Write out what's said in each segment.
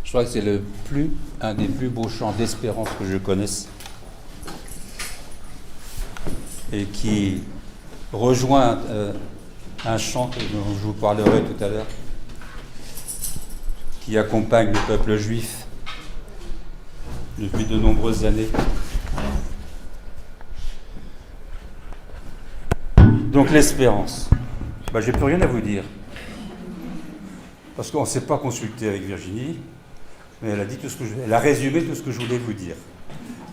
Je crois que c'est un des plus beaux chants d'espérance que je connaisse et qui rejoint un chant dont je vous parlerai tout à l'heure, qui accompagne le peuple juif depuis de nombreuses années. Donc l'espérance. Je n'ai plus rien à vous dire. Parce qu'on ne s'est pas consulté avec Virginie, mais elle a dit elle a résumé tout ce que je voulais vous dire.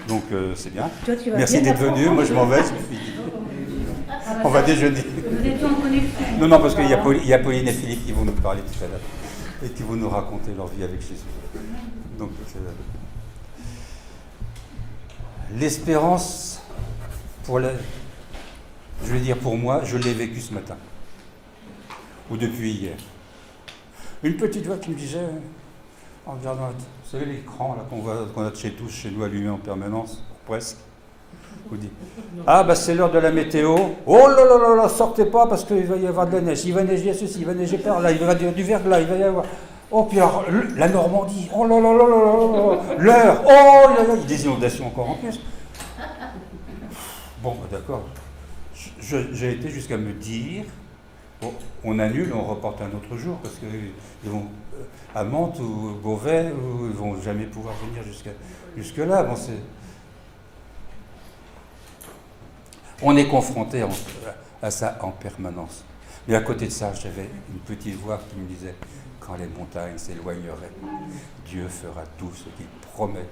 Donc c'est bien. Toi, merci d'être venu. Moi je m'en vais, on va déjeuner. Vous êtes en connexion. Non, parce qu'il y a Pauline et Philippe qui vont nous parler tout à l'heure et qui vont nous raconter leur vie avec Jésus. Donc l'espérance, je vais dire pour moi, je l'ai vécu ce matin ou depuis hier. Une petite voix qui me disait, en regardant, vous savez l'écran là qu'on a chez nous allumé en permanence, presque, vous dit, c'est l'heure de la météo, oh là là là là, sortez pas parce qu'il va y avoir de la neige, il va neiger ceci, il va neiger par là, il va y avoir du verglas, il va y avoir, oh puis alors, la Normandie, oh là là là là là, l'heure, oh là là, il y a des inondations encore en plus. Bon, d'accord, j'ai été jusqu'à me dire, on annule, on reporte un autre jour, parce qu'ils vont à Mantes ou Beauvais, ils ne vont jamais pouvoir venir jusque-là. Bon, on est confronté à ça en permanence. Mais à côté de ça, j'avais une petite voix qui me disait, quand les montagnes s'éloigneraient, Dieu fera tout ce qu'il promet.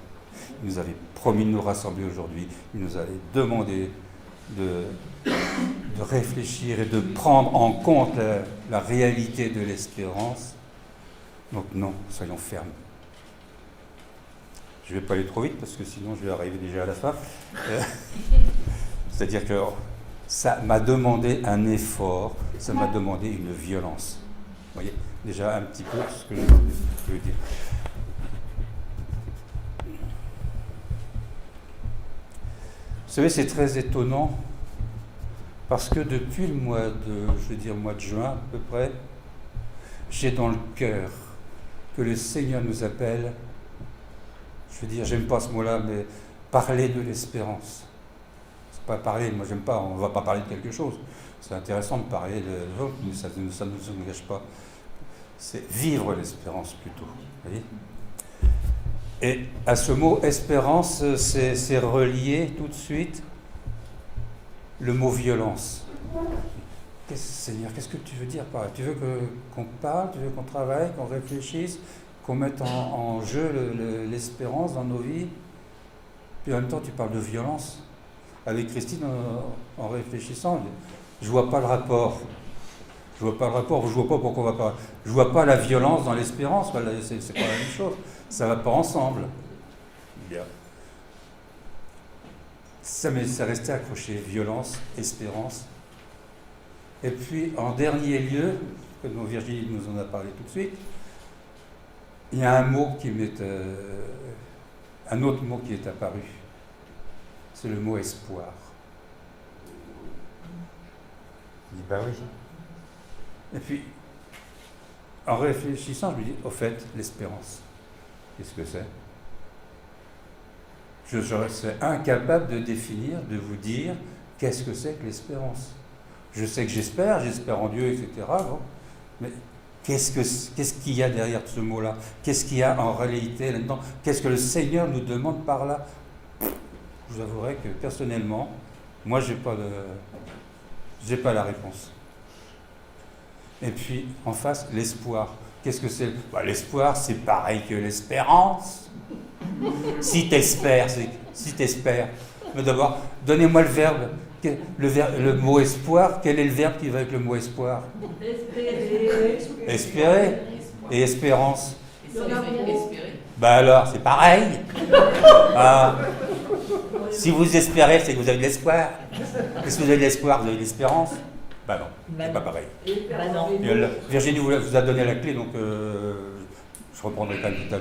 Il nous avait promis de nous rassembler aujourd'hui, il nous avait demandé de réfléchir et de prendre en compte la réalité de l'espérance. Donc non, soyons fermes. Je ne vais pas aller trop vite parce que sinon je vais arriver déjà à la fin. C'est-à-dire que ça m'a demandé un effort, ça m'a demandé une violence. Vous voyez, déjà un petit peu ce que je veux dire. Vous savez, c'est très étonnant parce que depuis le mois de juin à peu près, j'ai dans le cœur que le Seigneur nous appelle, j'aime pas ce mot-là, mais parler de l'espérance. C'est pas parler, moi j'aime pas, on va pas parler de quelque chose. C'est intéressant de parler de l'autre, mais ça ne nous engage pas. C'est vivre l'espérance plutôt. Vous voyez ? Et à ce mot espérance, c'est relié tout de suite le mot violence. Seigneur, qu'est-ce que tu veux dire par là ? Tu veux qu'on parle, tu veux qu'on travaille, qu'on réfléchisse, qu'on mette en jeu l'espérance dans nos vies ? Puis en même temps, tu parles de violence. Avec Christine, en réfléchissant, je ne vois pas le rapport. Je vois pas pourquoi on va pas. Je vois pas la violence dans l'espérance. C'est pas la même chose. Ça va pas ensemble. Bien. Ça restait accroché. Violence, espérance. Et puis, en dernier lieu, comme Virginie nous en a parlé tout de suite, il y a un autre mot qui est apparu. C'est le mot espoir. Je dis, oui. Et puis, en réfléchissant, je me dis, au fait, l'espérance, qu'est-ce que c'est ? Je serais incapable de définir, de vous dire, qu'est-ce que c'est que l'espérance ? Je sais que j'espère en Dieu, etc. Bon, mais qu'est-ce qu'il y a derrière ce mot-là ? Qu'est-ce qu'il y a en réalité là-dedans ? Qu'est-ce que le Seigneur nous demande par là ? Je vous avouerai que personnellement, moi, j'ai pas la réponse. Et puis, en face, l'espoir. Qu'est-ce que c'est ? L'espoir, c'est pareil que l'espérance. Si t'espères. Mais d'abord, donnez-moi le verbe. Le mot espoir, quel est le verbe qui va avec le mot espoir ? Espérer. Et espérance. Alors, c'est pareil. Si vous espérez, c'est que vous avez de l'espoir. Et si vous avez de l'espoir, vous avez de l'espérance. Non, c'est pas pareil. Virginie vous a donné la clé, donc je reprendrai pas tout à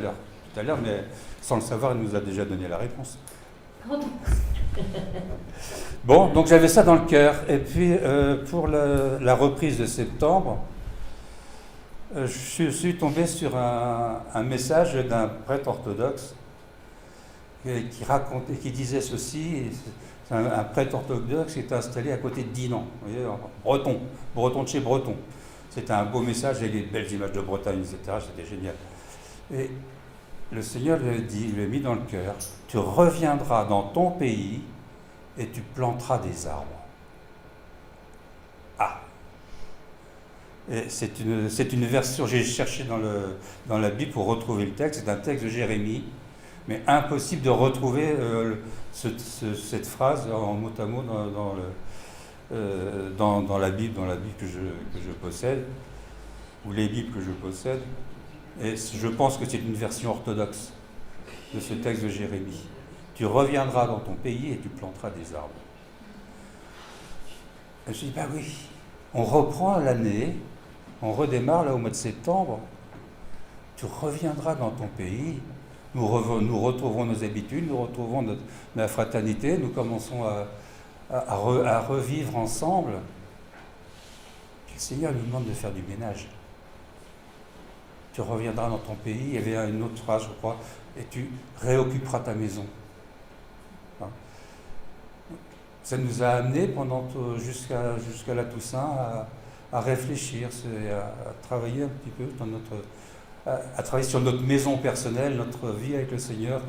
l'heure, mais sans le savoir, elle nous a déjà donné la réponse. Bon, donc j'avais ça dans le cœur. Et puis, pour la reprise de septembre, Je suis tombé sur un message d'un prêtre orthodoxe qui disait ceci. C'est un prêtre orthodoxe qui était installé à côté de Dinan, vous voyez, breton de chez Breton. C'était un beau message avec des belles images de Bretagne, etc. C'était génial. Et le Seigneur lui a mis dans le cœur, tu reviendras dans ton pays et tu planteras des arbres. Ah! Et c'est une version, j'ai cherché dans la Bible pour retrouver le texte, c'est un texte de Jérémie, mais impossible de retrouver cette phrase en mot à mot dans la Bible que je possède, ou les Bibles que je possède. Et je pense que c'est une version orthodoxe de ce texte de Jérémie. Tu reviendras dans ton pays et tu planteras des arbres. Et je dis, ben oui, on reprend l'année, on redémarre là au mois de septembre, tu reviendras dans ton pays, nous retrouverons nos habitudes, nous retrouverons la fraternité, nous commençons à revivre ensemble. Puis le Seigneur nous demande de faire du ménage. Tu reviendras dans ton pays, il y avait une autre phrase, je crois, et tu réoccuperas ta maison. Hein? Ça nous a amené jusqu'à la Toussaint à réfléchir, à travailler un petit peu à travailler sur notre maison personnelle, notre vie avec le Seigneur,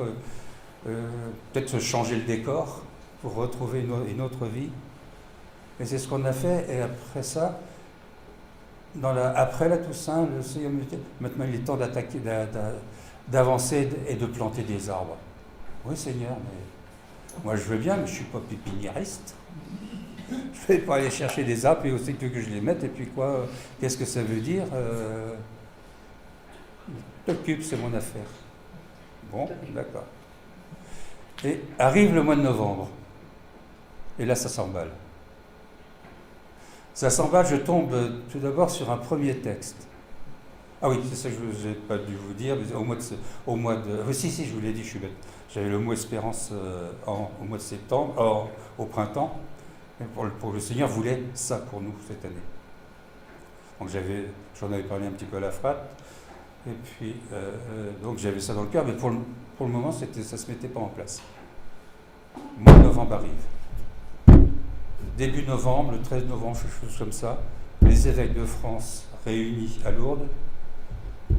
peut-être changer le décor pour retrouver une autre vie. Et c'est ce qu'on a fait, et après ça, après la Toussaint, le Seigneur me dit, maintenant il est temps d'avancer et de planter des arbres. Oui Seigneur, mais moi je veux bien, mais je ne suis pas pépiniériste. Je ne vais pas aller chercher des arbres et aussi que je les mette, et puis quoi, qu'est-ce que ça veut dire t'occupe, c'est mon affaire. Bon, d'accord. Et arrive le mois de novembre, et là ça s'emballe. Ça s'emballe, je tombe tout d'abord sur un premier texte. Ah oui, c'est ça que je n'ai pas dû vous dire, mais au mois de si, je vous l'ai dit, je suis bête. J'avais le mot espérance au mois de septembre, au printemps, et pour le Seigneur voulait ça pour nous cette année. Donc j'en avais parlé un petit peu à la frate, et puis donc j'avais ça dans le cœur, mais pour le moment ça ne se mettait pas en place. Le mois de novembre arrive. Début novembre, le 13 novembre, quelque chose comme ça, les évêques de France réunis à Lourdes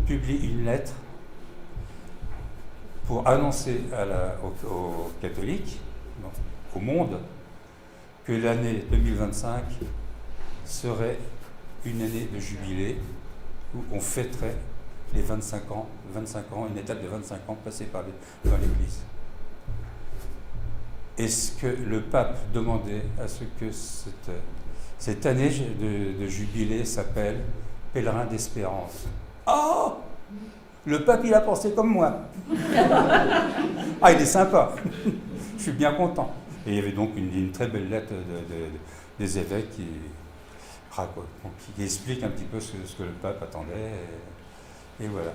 publient une lettre pour annoncer aux catholiques, au monde, que l'année 2025 serait une année de jubilé où on fêterait les 25 ans, une étape de 25 ans passée dans l'Église. Est-ce que le pape demandait à ce que cette année de jubilé s'appelle Pèlerin d'Espérance? Oh! Le pape, il a pensé comme moi. Ah, il est sympa. Je suis bien content. Et il y avait donc une très belle lettre des évêques qui explique un petit peu ce que le pape attendait. Et voilà.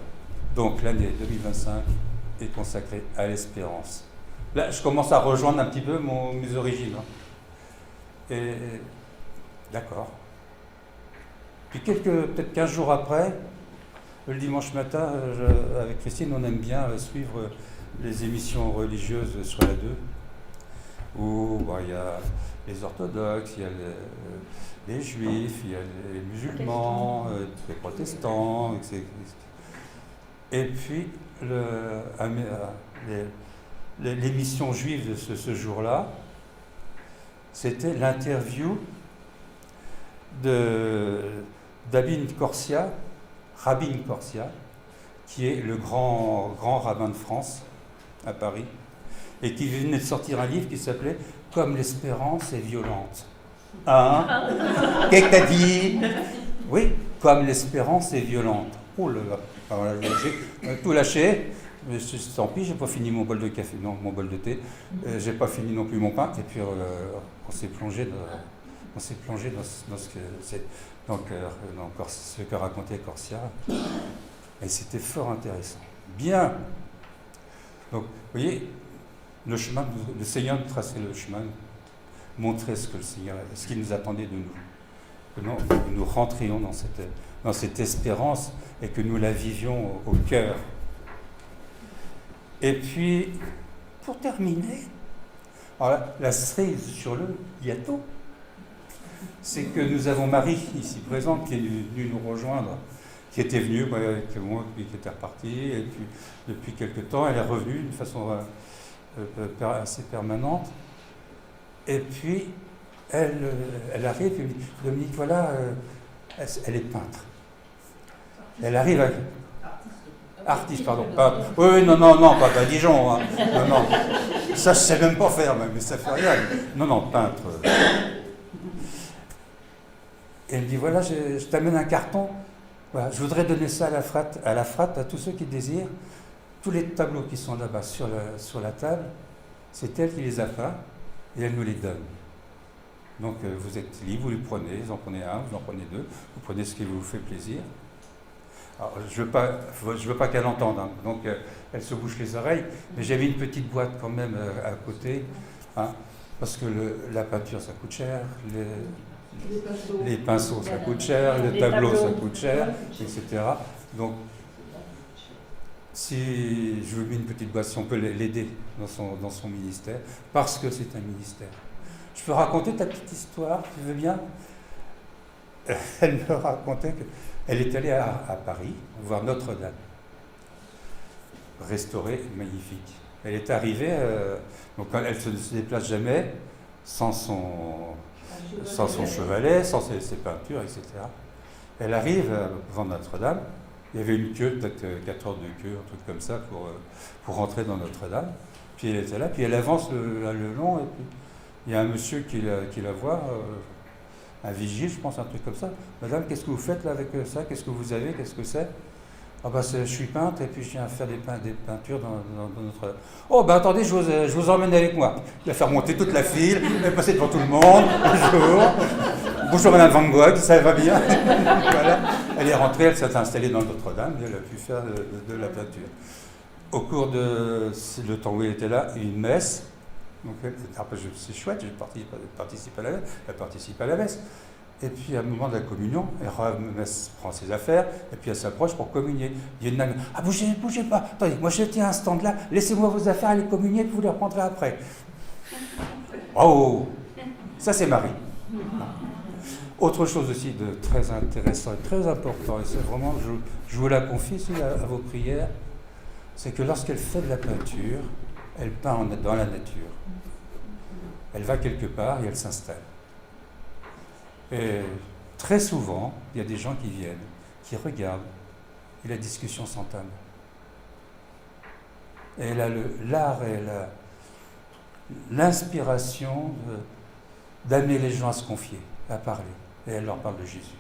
Donc l'année 2025 est consacrée à l'espérance. Là, je commence à rejoindre un petit peu mes origines. Et d'accord. Puis peut-être 15 jours après, le dimanche matin, avec Christine, on aime bien suivre les émissions religieuses sur la 2, où il y a les orthodoxes, il y a les juifs, il y a les musulmans, les protestants, etc. Et puis, l'émission juive de ce jour-là, c'était l'interview de Rabin Corsia, qui est le grand rabbin de France, à Paris, et qui venait de sortir un livre qui s'appelait « Comme l'espérance est violente ». Hein? Qu'est-ce que t'as dit? Oui, « Comme l'espérance est violente ». Oh là là, alors là, j'ai tout lâché. Mais tant pis, j'ai pas fini mon bol de café, non, mon bol de thé. J'ai pas fini non plus mon pain. Et puis on s'est plongé dans ce que c'est, donc ce que racontait Corsia. Et c'était fort intéressant. Bien. Donc, vous voyez, le Seigneur nous traçait le chemin, montrait ce qu'il nous attendait de nous. que nous rentrions dans cette espérance et que nous la vivions au cœur. Et puis, pour terminer, alors la cerise sur le gâteau, c'est que nous avons Marie, ici présente, qui est venue nous rejoindre, qui était venue avec moi, qui était repartie, et puis depuis quelque temps, elle est revenue d'une façon assez permanente. Et puis, elle arrive, et me dit, Dominique, voilà, elle est peintre. Elle arrive à... Artiste, pardon. Oui, non, pas à Dijon. Hein. Non. Ça, je ne sais même pas faire, mais ça fait rien. Non, peintre. Et elle me dit, voilà, je t'amène un carton. Voilà, je voudrais donner ça à la frate, à tous ceux qui désirent. Tous les tableaux qui sont là-bas sur la table, c'est elle qui les a peints et elle nous les donne. Donc, vous êtes libre, vous les prenez, vous en prenez un, vous en prenez deux, vous prenez ce qui vous fait plaisir. Alors, je veux pas qu'elle entende, hein. Donc elle se bouche les oreilles, mais j'avais une petite boîte quand même à côté, hein, parce que la peinture ça coûte cher, les pinceaux ça coûte cher, le tableau ça coûte cher, etc. Donc si je veux une petite boîte, si on peut l'aider dans son ministère, parce que c'est un ministère. Je peux raconter ta petite histoire, tu veux bien? Elle me racontait qu'elle est allée à Paris voir Notre-Dame, restaurée, magnifique. Elle est arrivée, donc elle ne se déplace jamais sans son chevalet, sans ses peintures, etc. Elle arrive devant Notre-Dame, il y avait une queue, peut-être 4 heures de queue, un truc comme ça, pour rentrer dans Notre-Dame. Puis elle était là, puis elle avance le long, et puis il y a un monsieur qui la voit, un vigile, je pense, un truc comme ça. Madame, qu'est-ce que vous faites là avec ça? Qu'est-ce que vous avez? Qu'est-ce que c'est? Ah bah je suis peintre et puis je viens faire des peintures dans notre... Oh bah attendez, je vous emmène avec moi. Il va faire monter toute la file, il va passer devant tout le monde. Bonjour. Bonjour Madame Van Gogh, ça va bien? Voilà. Elle est rentrée, elle s'est installée dans Notre-Dame et elle a pu faire de la peinture. Au cours de le temps où elle était là, une messe. Donc, c'est chouette, je participe à la messe, elle participe à la messe. Et puis, à un moment de la communion, elle prend ses affaires, et puis elle s'approche pour communier. Il y a une dame, ah, bougez pas, attendez, moi je tiens un stand là, laissez-moi vos affaires, allez communier, puis vous les reprendrez après. Oh, ça c'est Marie. Autre chose aussi de très intéressant et très important, et c'est vraiment, je vous la confie à vos prières, c'est que lorsqu'elle fait de la peinture, elle peint dans la nature. Elle va quelque part et elle s'installe. Et très souvent, il y a des gens qui viennent, qui regardent, et la discussion s'entame. Et elle a l'art et l'inspiration d'amener les gens à se confier, à parler. Et elle leur parle de Jésus.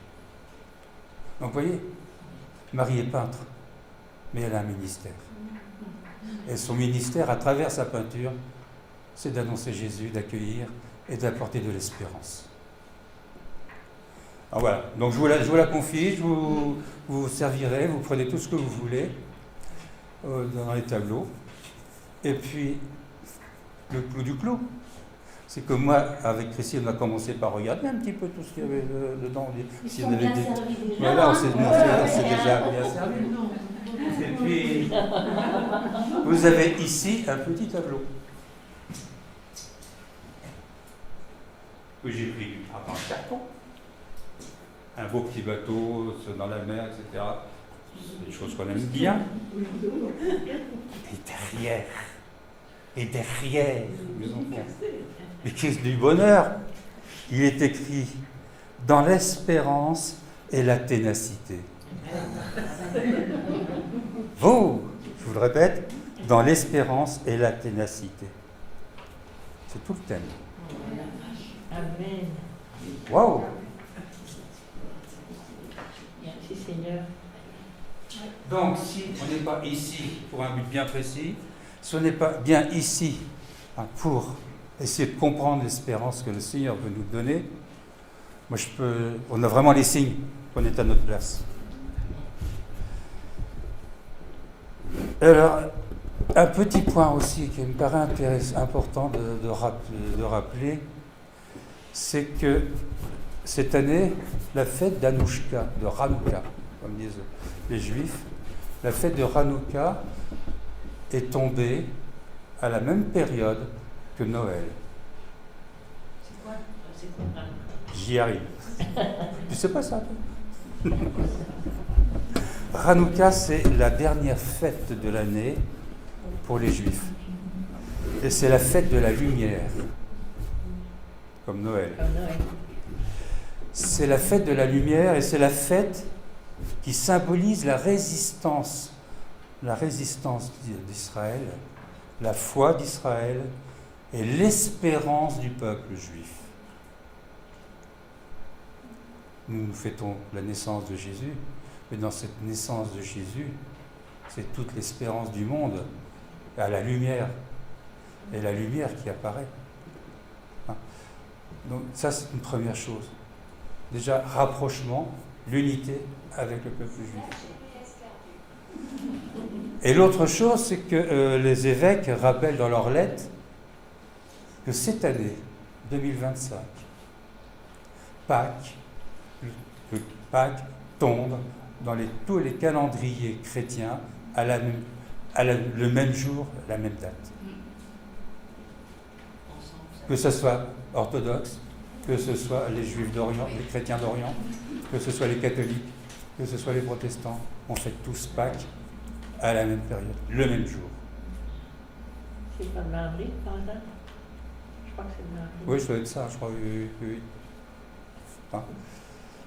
Donc vous voyez, Marie est peintre, mais elle a un ministère. Et son ministère, à travers sa peinture, c'est d'annoncer Jésus, d'accueillir et d'apporter de l'espérance. Alors voilà, donc je vous la confie, vous servirez, vous prenez tout ce que vous voulez dans les tableaux. Et puis, le clou du clou, c'est que moi, avec Christine, on a commencé par regarder un petit peu tout ce qu'il y avait dedans. Ils sont bien servis déjà. Voilà, on s'est déjà bien servi. Et puis, vous avez ici un petit tableau que j'ai pris du travail en carton. Un beau petit bateau dans la mer, etc. C'est des choses qu'on aime bien. Et derrière, mes enfants, mais qu'est-ce du bonheur! Il est écrit dans l'espérance et la ténacité. Vous, je vous le répète, dans l'espérance et la ténacité. C'est tout le thème. Amen. Waouh! Merci Seigneur. Donc, si on n'est pas ici pour un but bien précis, si on n'est pas bien ici pour essayer de comprendre l'espérance que le Seigneur veut nous donner, on a vraiment les signes qu'on est à notre place. Alors, un petit point aussi qui me paraît important de rappeler, c'est que cette année, la fête d'Anouchka, de Hanouka, comme disent les Juifs, la fête de Hanouka est tombée à la même période que Noël. C'est quoi Hanouka? J'y arrive. Tu sais pas ça, toi? Hanouka, c'est la dernière fête de l'année pour les Juifs. Et c'est la fête de la lumière, comme Noël. Comme Noël. C'est la fête de la lumière et c'est la fête qui symbolise la résistance d'Israël, la foi d'Israël et l'espérance du peuple juif. Nous fêtons la naissance de Jésus, mais dans cette naissance de Jésus, c'est toute l'espérance du monde à la lumière, et la lumière qui apparaît. Donc ça, c'est une première chose. Déjà, rapprochement, l'unité avec le peuple juif. Et l'autre chose, c'est que les évêques rappellent dans leurs lettres que cette année, 2025, Pâques tombe dans tous les calendriers chrétiens le même jour, la même date. Que ce soit orthodoxe, que ce soit les juifs d'Orient, les chrétiens d'Orient, que ce soit les catholiques, que ce soit les protestants, on fait tous Pâques à la même période, le même jour. C'est pas de avril, par hasard? Je crois que c'est de avril. Oui, ça doit être ça, je crois. Oui. Hein?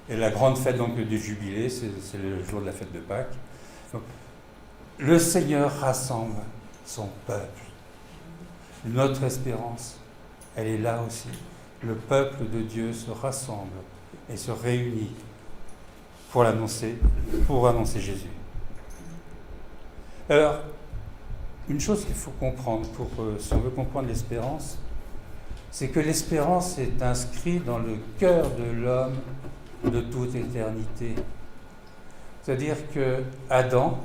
Et la grande fête donc du jubilé, c'est le jour de la fête de Pâques. Donc, le Seigneur rassemble son peuple. Notre espérance, elle est là aussi. Le peuple de Dieu se rassemble et se réunit pour annoncer Jésus. Alors, une chose qu'il faut comprendre, si on veut comprendre l'espérance, c'est que l'espérance est inscrite dans le cœur de l'homme de toute éternité. C'est-à-dire que Adam,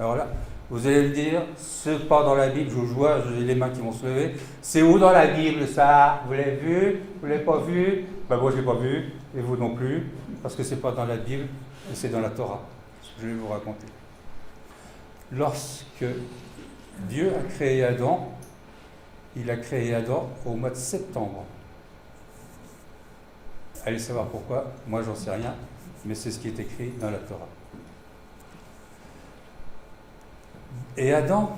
alors là, vous allez me dire, c'est pas dans la Bible, je vous vois, j'ai les mains qui vont se lever. C'est où dans la Bible ça? Vous l'avez vu? Vous l'avez pas vu? Ben moi je l'ai pas vu, et vous non plus, parce que c'est pas dans la Bible, mais c'est dans la Torah. Je vais vous raconter. Lorsque Dieu a créé Adam, il a créé Adam au mois de septembre. Allez savoir pourquoi, moi j'en sais rien, mais c'est ce qui est écrit dans la Torah. Et Adam,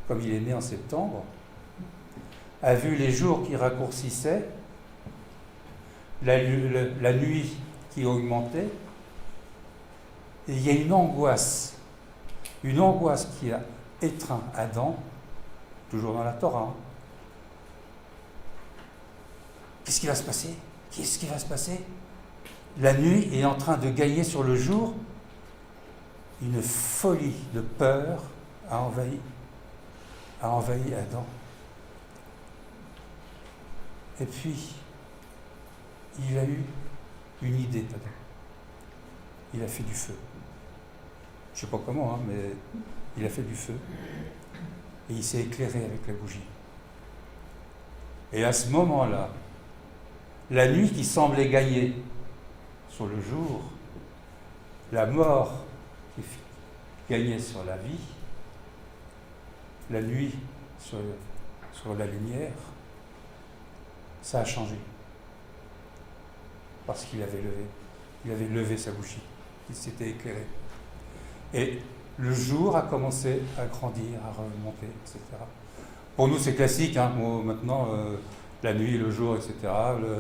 comme il est né en septembre, a vu les jours qui raccourcissaient, la nuit qui augmentait, et il y a une angoisse qui a étreint Adam, toujours dans la Torah. Qu'est-ce qui va se passer? Qu'est-ce qui va se passer? La nuit est en train de gagner sur le jour. Une folie de peur a envahi Adam. Et puis, il a eu une idée, Adam. Il a fait du feu. Je ne sais pas comment, mais il a fait du feu. Et il s'est éclairé avec la bougie. Et à ce moment-là, la nuit qui semblait gagner sur le jour, la mort qui gagnait sur la vie, la nuit sur la lumière, ça a changé. Parce qu'il avait levé sa bougie, il s'était éclairé. Et le jour a commencé à grandir, à remonter, etc. Pour nous, c'est classique, maintenant, la nuit, le jour, etc.,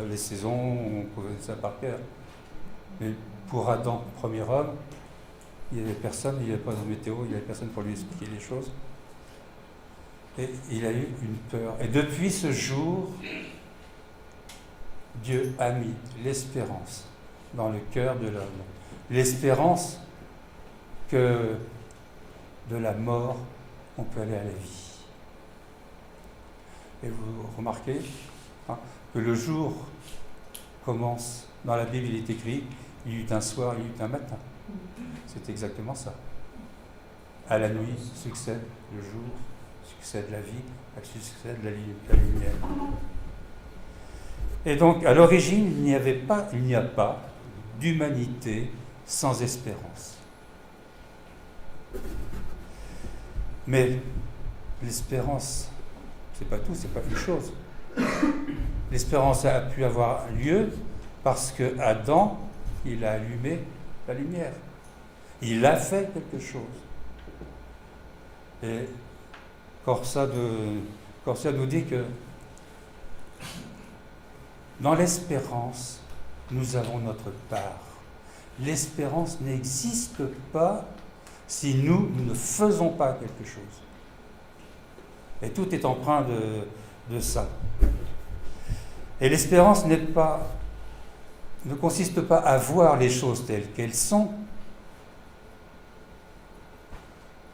les saisons, on connaît ça par cœur. Mais pour Adam, premier homme, il n'y avait personne, il n'y avait pas de météo, il n'y avait personne pour lui expliquer les choses. Et il a eu une peur. Et depuis ce jour, Dieu a mis l'espérance dans le cœur de l'homme. L'espérance que de la mort, on peut aller à la vie. Et vous remarquez que le jour commence, dans la Bible il est écrit, il y eut un soir, il y eut un matin. C'est exactement ça. À la nuit succède le jour, succède la vie, succède la lumière. Et donc, à l'origine, il n'y a pas d'humanité sans espérance. Mais l'espérance, c'est pas tout, c'est pas une chose. L'espérance a pu avoir lieu parce que Adam, il a allumé la lumière. Il a fait quelque chose. Et Corsa nous dit que dans l'espérance, nous avons notre part. L'espérance n'existe pas si nous ne faisons pas quelque chose. Et tout est empreint de ça. Et l'espérance ne consiste pas à voir les choses telles qu'elles sont.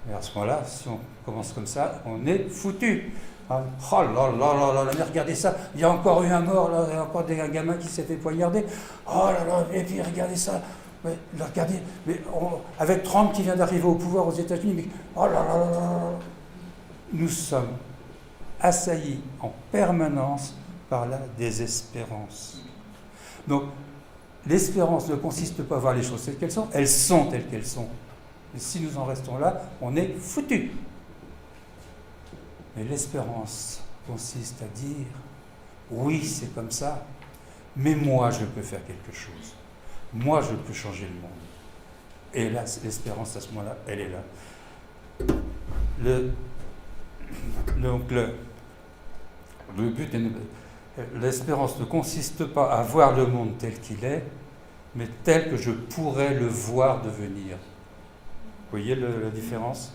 Et à ce moment-là, si on commence comme ça, on est foutu. Oh là là là là, mais regardez ça, il y a encore eu un mort, là, il y a encore un gamin qui s'est fait poignarder. Oh là là, et puis regardez ça, mais, regardez, avec Trump qui vient d'arriver au pouvoir aux États-Unis, mais, oh là là là là. Nous sommes assaillis en permanence par la désespérance. Donc, l'espérance ne consiste pas à voir les choses telles qu'elles sont telles qu'elles sont. Et si nous en restons là, on est foutus. Mais l'espérance consiste à dire, oui, c'est comme ça, mais moi, je peux faire quelque chose. Moi, je peux changer le monde. Et là, l'espérance, à ce moment-là, elle est là. Le but, l'espérance ne consiste pas à voir le monde tel qu'il est, mais tel que je pourrais le voir devenir. Vous voyez la différence ?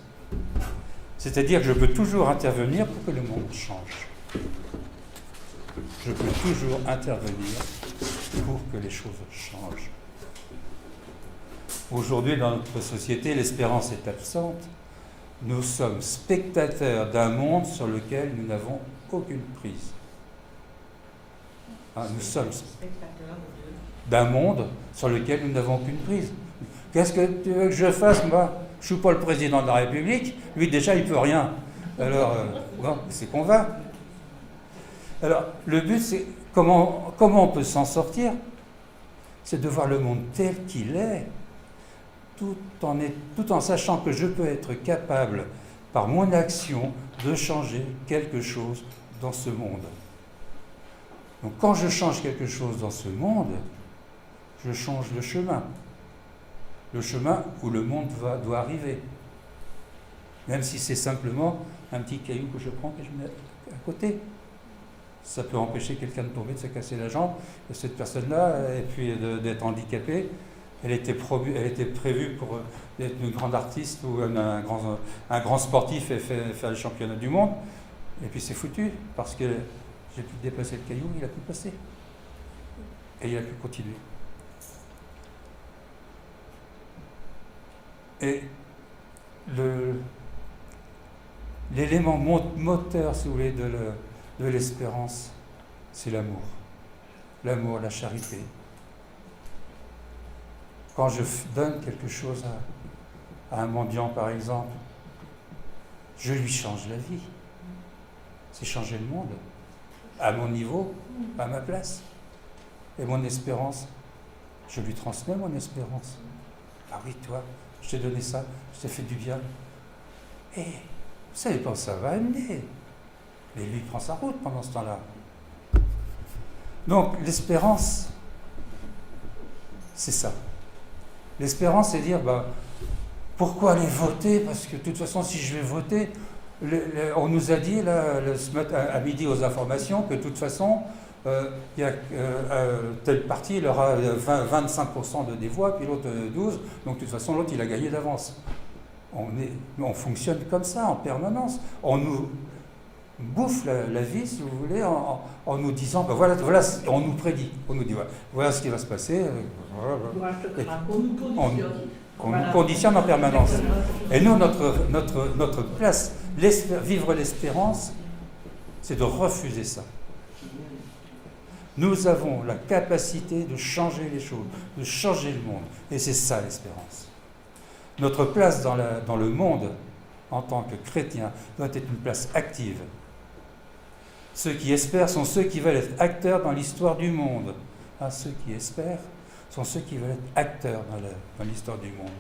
C'est-à-dire que je peux toujours intervenir pour que le monde change. Je peux toujours intervenir pour que les choses changent. Aujourd'hui, dans notre société, l'espérance est absente. Nous sommes spectateurs d'un monde sur lequel nous n'avons aucune prise. Nous sommes spectateurs d'un monde sur lequel nous n'avons aucune prise. Qu'est-ce que tu veux que je fasse, moi ? Je ne suis pas le président de la République, lui déjà il ne peut rien. Alors, c'est qu'on va. Alors, le but, c'est comment on peut s'en sortir ? C'est de voir le monde tel qu'il est, tout en sachant que je peux être capable, par mon action, de changer quelque chose dans ce monde. Donc quand je change quelque chose dans ce monde, je change le chemin où le monde doit arriver. Même si c'est simplement un petit caillou que je prends et je mets à côté. Ça peut empêcher quelqu'un de tomber, de se casser la jambe. Et cette personne-là, et puis d'être handicapée, elle était prévue pour être une grande artiste ou un grand sportif et faire les championnats du monde. Et puis c'est foutu, parce que j'ai pu déplacer le caillou, il a pu passer. Et il a pu continuer. Et l'élément moteur, si vous voulez, de l'espérance, c'est l'amour. L'amour, la charité. Quand je donne quelque chose à un mendiant, par exemple, je lui change la vie. C'est changer le monde, à mon niveau, à ma place. Et mon espérance, je lui transmets mon espérance. Ah oui, toi, je t'ai donné ça, je t'ai fait du bien. Et vous savez pas où ça va amener. Mais lui prend sa route pendant ce temps-là. Donc l'espérance, c'est ça. L'espérance, c'est dire, pourquoi aller voter ? Parce que de toute façon, si je vais voter, on nous a dit là, ce matin, à midi aux informations que de toute façon, tel parti il aura 25% des voix, puis l'autre 12%, donc de toute façon l'autre il a gagné d'avance. On fonctionne comme ça en permanence. On nous bouffe la vie, si vous voulez, en nous disant, voilà, on nous prédit, on nous dit, voilà ce qui va se passer. On nous conditionne en permanence. Et nous, notre place, vivre l'espérance, c'est de refuser ça. Nous avons la capacité de changer les choses, de changer le monde. Et c'est ça l'espérance. Notre place dans le monde, en tant que chrétien, doit être une place active. Ceux qui espèrent sont ceux qui veulent être acteurs dans l'histoire du monde. Ah, ceux qui espèrent sont ceux qui veulent être acteurs dans l'histoire du monde.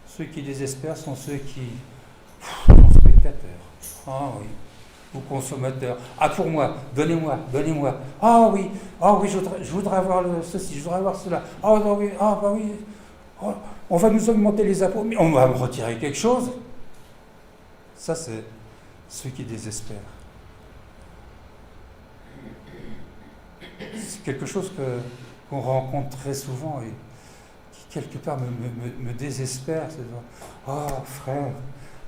Ceux qui désespèrent sont ceux qui sont spectateurs. Ah oui. Ou consommateurs. Ah, pour moi, donnez-moi. Ah oui, je voudrais avoir ceci, je voudrais avoir cela. Ah bah oui, Oh, on va nous augmenter les impôts, mais on va me retirer quelque chose. Ça, c'est ceux qui désespèrent. C'est quelque chose qu'on rencontre très souvent et qui, quelque part, me désespère. C'est oh, frère,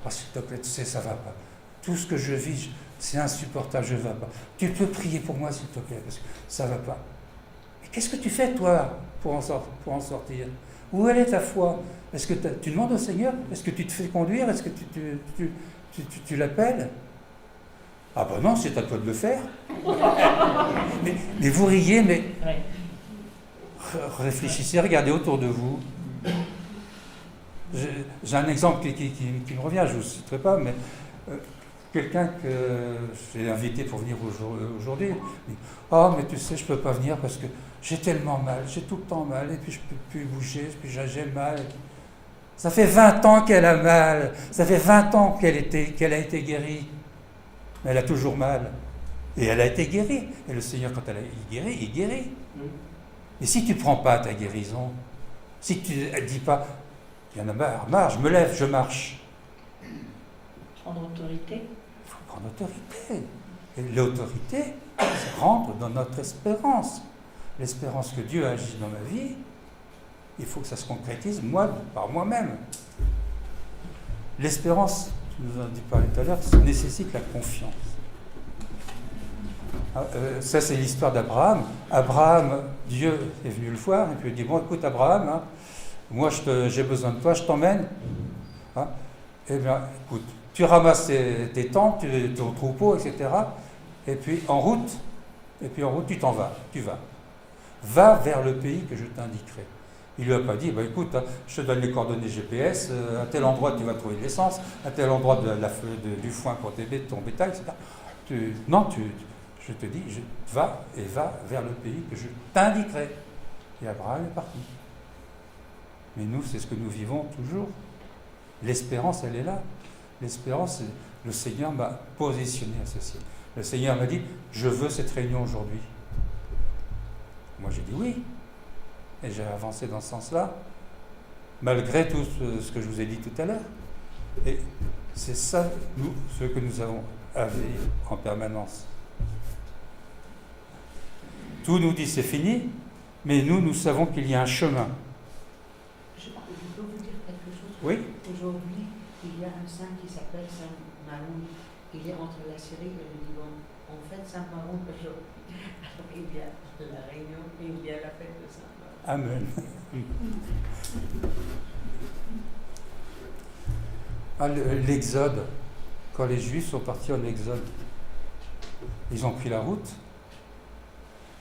s'il te plaît, tu sais, ça va pas. Tout ce que je vis, c'est insupportable, je ne vais pas. Tu peux prier pour moi, s'il te plaît, parce que ça ne va pas. Mais qu'est-ce que tu fais, toi, pour en sortir? Où elle est ta foi? Est-ce que tu demandes au Seigneur? Est-ce que tu te fais conduire? Est-ce que tu l'appelles? Ah ben non, c'est à toi de le faire. mais vous riez, mais réfléchissez, regardez autour de vous. J'ai un exemple qui me revient, je ne vous citerai pas, mais quelqu'un que j'ai invité pour venir aujourd'hui, ah mais tu sais, je ne peux pas venir parce que j'ai tellement mal, j'ai tout le temps mal, et puis je ne peux plus bouger, puis j'ai mal. Ça fait 20 ans qu'elle a mal, ça fait 20 ans qu'elle a été guérie. Mais elle a toujours mal. Et elle a été guérie. Et le Seigneur, quand il guérit. Et si tu ne prends pas ta guérison, si tu ne dis pas, il y en a marre, je me lève, je marche. Prendre autorité. Il faut prendre autorité. Et l'autorité, c'est rentrer dans notre espérance. L'espérance que Dieu agit dans ma vie, il faut que ça se concrétise par moi-même. L'espérance, tu nous en as parlé tout à l'heure, ça nécessite la confiance. Ça, c'est l'histoire d'Abraham. Abraham, Dieu est venu le voir et puis il dit, bon, écoute Abraham, hein, moi j'ai besoin de toi, je t'emmène. Hein, eh bien, écoute, tu ramasses tes tentes, ton troupeau, etc. Et puis en route, tu t'en vas, tu vas. Va vers le pays que je t'indiquerai. Il ne lui a pas dit, écoute, hein, je te donne les coordonnées GPS, à tel endroit tu vas trouver de l'essence, à tel endroit du foin pour ton bétail, etc. Je te dis, va vers le pays que je t'indiquerai. Et Abraham est parti. Mais nous, c'est ce que nous vivons toujours. L'espérance, elle est là. L'espérance, le Seigneur m'a positionné à ceci. Le Seigneur m'a dit, je veux cette réunion aujourd'hui. Moi, j'ai dit oui. Et j'ai avancé dans ce sens-là, malgré tout ce que je vous ai dit tout à l'heure. Et c'est ça, ce que nous avons à vivre en permanence. Tout nous dit c'est fini, mais nous savons qu'il y a un chemin. Je peux vous dire quelque chose? Oui. Aujourd'hui, il y a un saint qui s'appelle Saint Maroun. Il est entre la Syrie et le Liban. En fait, Saint Maroun aujourd'hui. Alors, il y a la réunion et il y a la fête de Saint Maroun. Amen. L'Exode, quand les Juifs sont partis en Exode, ils ont pris la route,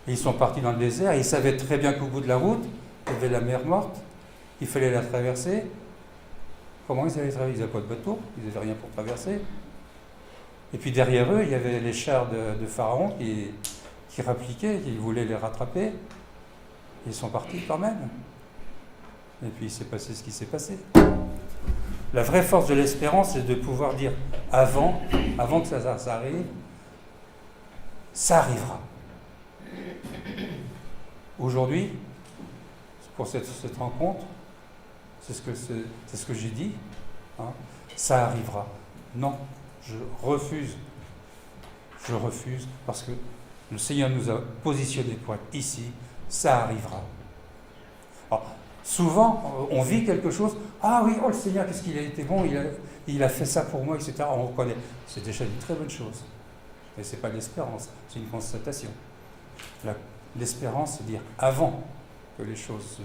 et ils sont partis dans le désert, et ils savaient très bien qu'au bout de la route, il y avait la mer morte, il fallait la traverser. Comment ils allaient traverser? Ils n'avaient pas de bateau, ils n'avaient rien pour traverser. Et puis derrière eux, il y avait les chars de Pharaon qui rappliquaient, qui voulaient les rattraper. Ils sont partis quand même. Et puis il s'est passé ce qui s'est passé. La vraie force de l'espérance, c'est de pouvoir dire avant que ça arrive, ça arrivera. Aujourd'hui, pour cette rencontre, c'est ce que j'ai dit, hein, ça arrivera. Non, je refuse, parce que le Seigneur nous a positionnés pour être ici. Ça arrivera. Alors, souvent, on vit quelque chose. Ah oui, oh le Seigneur, qu'est-ce qu'il a été bon, il a fait ça pour moi, etc. On reconnaît. C'est déjà une très bonne chose. Mais ce n'est pas l'espérance, c'est une constatation. L'espérance, c'est dire avant que les choses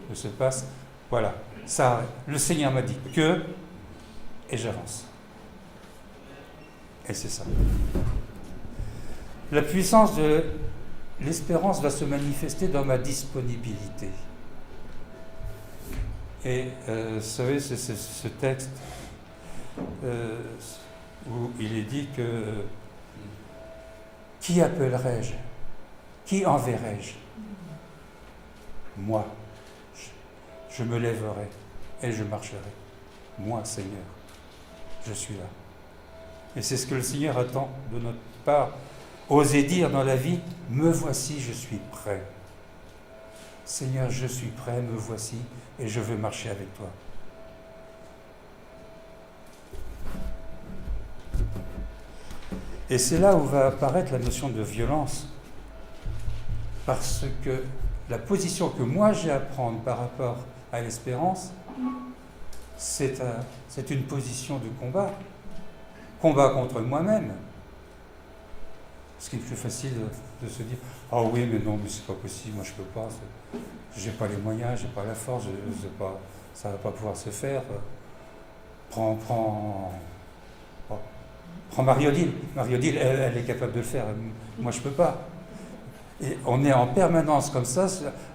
ne se passent. Voilà, ça, le Seigneur m'a dit que, et j'avance. Et c'est ça. La puissance de l'espérance va se manifester dans ma disponibilité. Et vous savez, c'est ce texte où il est dit que Qui appellerai-je? Qui enverrai-je? Moi, je me lèverai et je marcherai. Moi, Seigneur, je suis là. Et c'est ce que le Seigneur attend de notre part. Oser dire dans la vie, me voici, je suis prêt. Seigneur, je suis prêt, me voici, et je veux marcher avec toi. Et c'est là où va apparaître la notion de violence. Parce que la position que moi j'ai à prendre par rapport à l'espérance, c'est une position de combat. Combat contre moi-même. Ce qui est plus facile de se dire « Ah oui, mais non, mais c'est pas possible, moi je peux pas, j'ai pas les moyens, j'ai pas la force, ça va pas pouvoir se faire. » Prends Marie-Odile. Marie-Odile, elle est capable de le faire, moi je peux pas. Et on est en permanence comme ça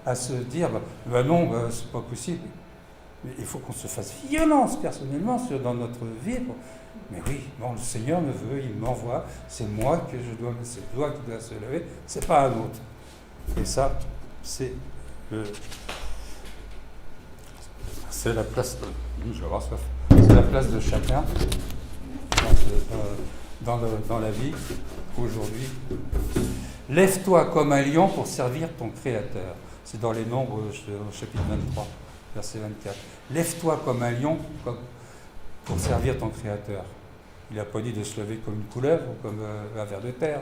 à se dire « non, c'est pas possible ». Mais il faut qu'on se fasse violence personnellement dans notre vie. Mais oui, bon, le Seigneur me veut, il m'envoie, c'est moi qui dois se lever, c'est pas un autre. Et ça, c'est la place c'est la place de chacun dans la vie aujourd'hui. Lève-toi comme un lion pour servir ton Créateur. C'est dans les Nombres, au chapitre 23, verset 24. Lève-toi comme un lion pour servir ton Créateur. Il n'a pas dit de se lever comme une couleuvre, ou comme un ver de terre,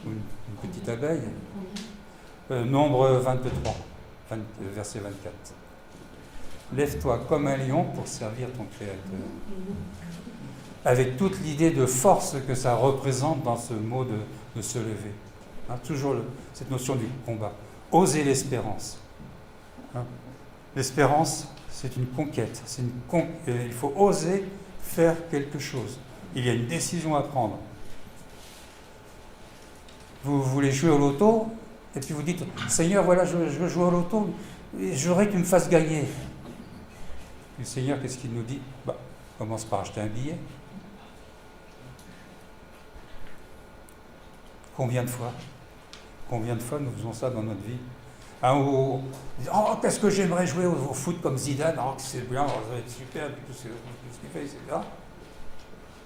ou une petite abeille. Nombre 23, verset 24. Lève-toi comme un lion pour servir ton Créateur. Avec toute l'idée de force que ça représente dans ce mot de se lever. Hein, toujours cette notion du combat. Oser l'espérance. Hein. L'espérance, c'est une conquête. Il faut oser faire quelque chose. Il y a une décision à prendre. Vous voulez jouer au loto, et puis vous dites « Seigneur, voilà, je veux jouer au loto, et je voudrais que tu me fasses gagner. » Le Seigneur, qu'est-ce qu'il nous dit? Commence par acheter un billet. Combien de fois nous faisons ça dans notre vie? Oh, qu'est-ce que j'aimerais jouer au foot comme Zidane, c'est bien, ça va être super, tout ce qu'il fait, etc.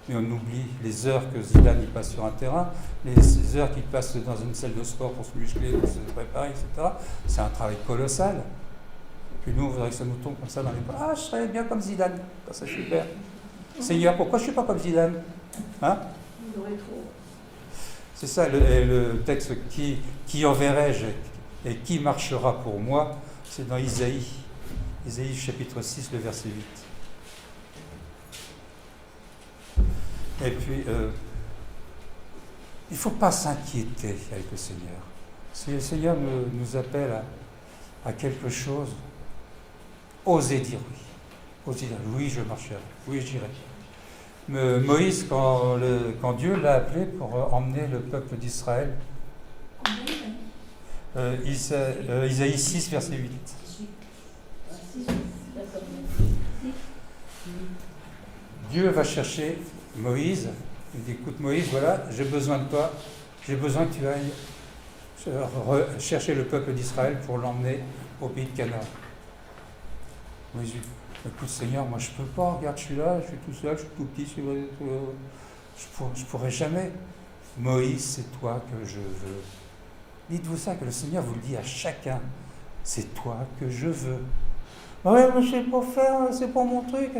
Mais on oublie les heures que Zidane il passe sur un terrain, les heures qu'il passe dans une salle de sport pour se muscler, pour se préparer, etc. C'est un travail colossal. Puis nous, on voudrait que ça nous tombe comme ça dans les bras. Je serais bien comme Zidane, ça c'est super. Seigneur, pourquoi je ne suis pas comme Zidane? Hein? C'est ça le texte qui enverrai-je et qui marchera pour moi, c'est dans Isaïe chapitre 6, le verset 8. Et puis, il ne faut pas s'inquiéter avec le Seigneur. Si le Seigneur nous appelle à quelque chose, osez dire oui. Osez dire oui, je marcherai, oui, je dirai. Moïse, quand Dieu l'a appelé pour emmener le peuple d'Israël, Isaïe 6, verset 8. Dieu va chercher Moïse. Il dit, écoute Moïse, voilà, j'ai besoin de toi, j'ai besoin que tu ailles chercher le peuple d'Israël pour l'emmener au pays de Canaan. Moïse dit, écoute Seigneur, moi je peux pas, regarde, je suis là, je suis tout seul, je suis tout petit, je pourrais jamais. Moïse, c'est toi que je veux. Dites-vous ça, que le Seigneur vous le dit à chacun. C'est toi que je veux. Ouais, mais je sais pas faire, c'est pas mon truc.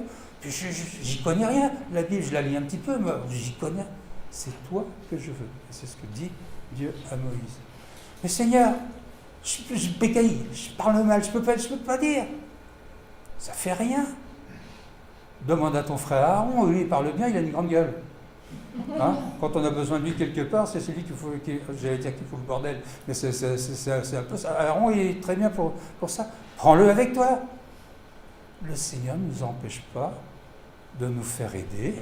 J'y connais rien. La Bible, je la lis un petit peu, mais j'y connais rien. C'est toi que je veux. Et c'est ce que dit Dieu à Moïse. Mais Seigneur, je bégaye, je parle mal, je peux pas dire. Ça fait rien. Demande à ton frère Aaron, lui il parle bien, il a une grande gueule. Hein? Quand on a besoin de lui quelque part, c'est celui j'allais dire qu'il faut le bordel, mais c'est un peu ça. Aaron il est très bien pour ça. Prends-le avec toi. Le Seigneur ne nous empêche pas de nous faire aider,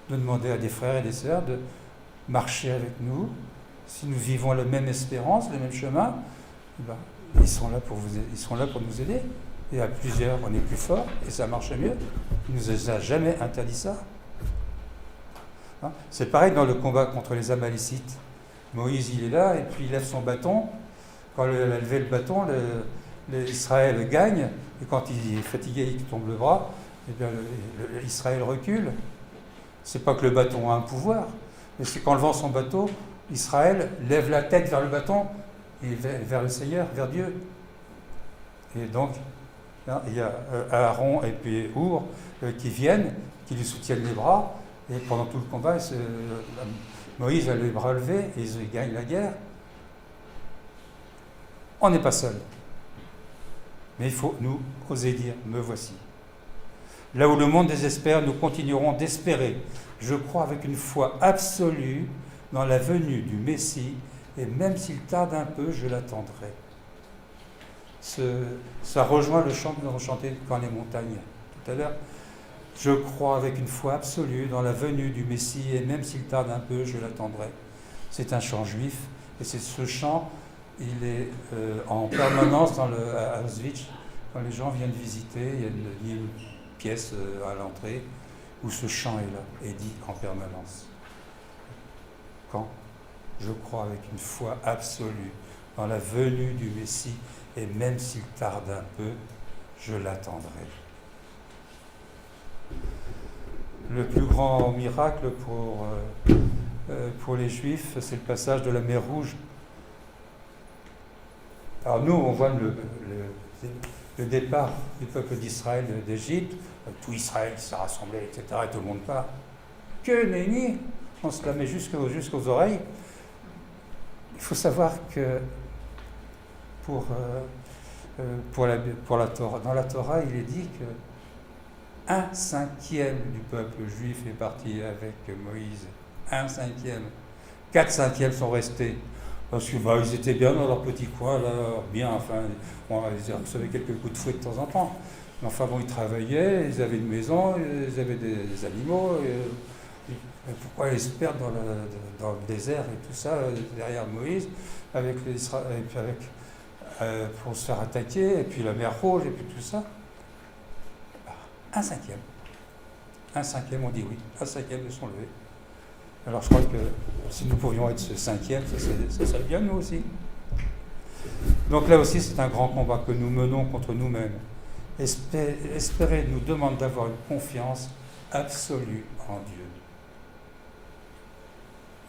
de demander à des frères et des sœurs de marcher avec nous. Si nous vivons la même espérance, le même chemin, ils sont là pour nous aider. Et à plusieurs, on est plus fort et ça marche mieux. Il ne nous a jamais interdit ça. Hein, c'est pareil dans le combat contre les Amalécites. Moïse, il est là, et puis il lève son bâton. Quand il a levé le bâton, Israël gagne, et quand il est fatigué, il tombe le bras, et bien Israël recule. C'est pas que le bâton a un pouvoir, mais c'est qu'en levant son bateau, Israël lève la tête vers le bâton et vers le Seigneur, vers Dieu. Et donc, hein, il y a Aaron et puis Our qui viennent, qui lui soutiennent les bras, et pendant tout le combat, Moïse a les bras levés et ils gagnent la guerre. On n'est pas seul. Mais il faut, nous, oser dire « me voici ». Là où le monde désespère, nous continuerons d'espérer. Je crois avec une foi absolue dans la venue du Messie, et même s'il tarde un peu, je l'attendrai. Ça rejoint le chant que nous avons chanté dans les montagnes tout à l'heure. Je crois avec une foi absolue dans la venue du Messie, et même s'il tarde un peu, je l'attendrai. C'est un chant juif, et c'est ce chant, il est en permanence à Auschwitz. Quand les gens viennent visiter, il y a une pièce à l'entrée où ce chant est là, et dit en permanence. Quand je crois avec une foi absolue dans la venue du Messie, et même s'il tarde un peu, je l'attendrai. Le plus grand miracle pour les Juifs, c'est le passage de la mer Rouge. Alors nous, on voit le départ du peuple d'Israël d'Égypte, tout Israël s'est rassemblé, etc., et tout le monde part. Que nenni, on se la met jusqu'aux oreilles. Il faut savoir que dans la Torah, il est dit que 1/5 du peuple juif est parti avec Moïse. 1/5. 4/5 sont restés. Parce qu'ils étaient bien dans leur petit coin, là, bien, enfin, ils recevaient quelques coups de fouet de temps en temps. Mais enfin bon, ils travaillaient, ils avaient une maison, ils avaient des animaux. Et pourquoi ils se perdent dans le désert et tout ça, derrière Moïse, pour se faire attaquer, et puis la mer Rouge, et puis tout ça? 1/5. 1/5, on dit oui. 1/5 ils sont levés. Alors je crois que si nous pouvions être ce 5e, ça serait bien nous aussi. Donc là aussi, c'est un grand combat que nous menons contre nous-mêmes. Espérer nous demande d'avoir une confiance absolue en Dieu.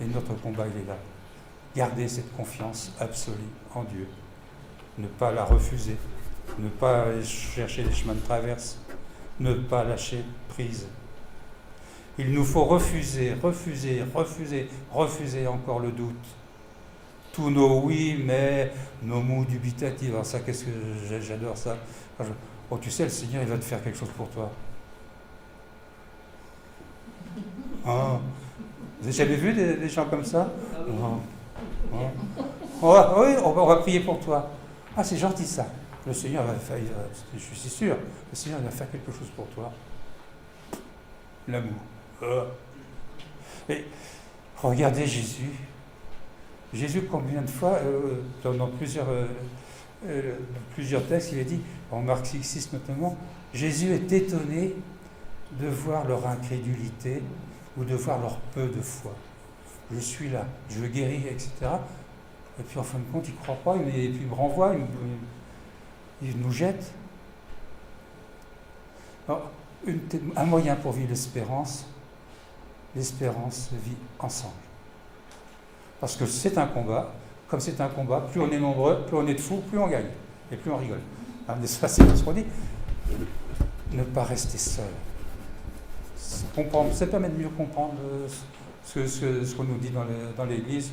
Et notre combat, il est là. Garder cette confiance absolue en Dieu. Ne pas la refuser. Ne pas aller chercher les chemins de traverse. Ne pas lâcher prise. Il nous faut refuser encore le doute. Tous nos oui, mais, nos mots dubitatifs. Alors ça, qu'est-ce que j'adore ça. Oh, tu sais, le Seigneur, il va te faire quelque chose pour toi. Oh. Vous avez jamais vu des gens comme ça? Oh. Oh. Oui, on va prier pour toi. Ah, c'est gentil ça. Le Seigneur va faire, je suis sûr, le Seigneur va faire quelque chose pour toi. L'amour. Et regardez Jésus. Jésus, combien de fois, dans plusieurs textes, il est dit, en Marc 6 notamment, Jésus est étonné de voir leur incrédulité ou de voir leur peu de foi. Je suis là, je guéris, etc. Et puis en fin de compte, il ne croit pas, et puis il me renvoie, il nous jette. Alors, un moyen pour vivre l'espérance vit ensemble. Parce que c'est un combat, comme c'est un combat, plus on est nombreux, plus on est de fous, plus on gagne, et plus on rigole. N'est-ce pas, c'est ce qu'on dit? Ne pas rester seul. Ça permet de mieux comprendre ce qu'on nous dit dans l'Église.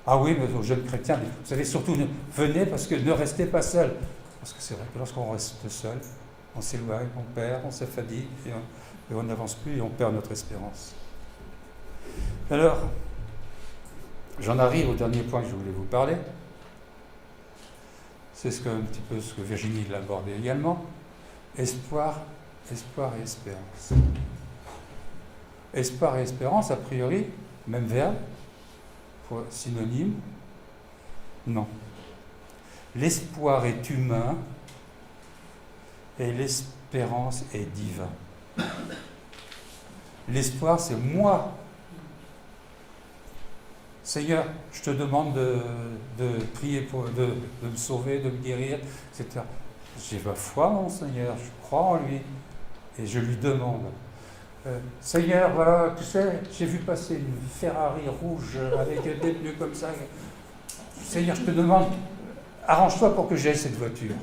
Ah oui, mais aux jeunes chrétiens, vous savez, surtout, venez parce que ne restez pas seuls. Parce que c'est vrai que lorsqu'on reste seul, on s'éloigne, on perd, on se fatigue, et on n'avance plus et on perd notre espérance. Alors, j'en arrive au dernier point que je voulais vous parler. C'est un petit peu ce que Virginie l'a abordé également. Espoir et espérance. Espoir et espérance, a priori, même verbe, synonyme. Non. L'espoir est humain et l'espérance est divin. L'espoir, c'est moi Seigneur, je te demande de prier de me sauver, de me guérir, etc. J'ai ma foi, mon Seigneur, je crois en lui et je lui demande. Seigneur, voilà, tu sais, j'ai vu passer une Ferrari rouge avec des pneus comme ça. Seigneur, je te demande, arrange-toi pour que j'aie cette voiture.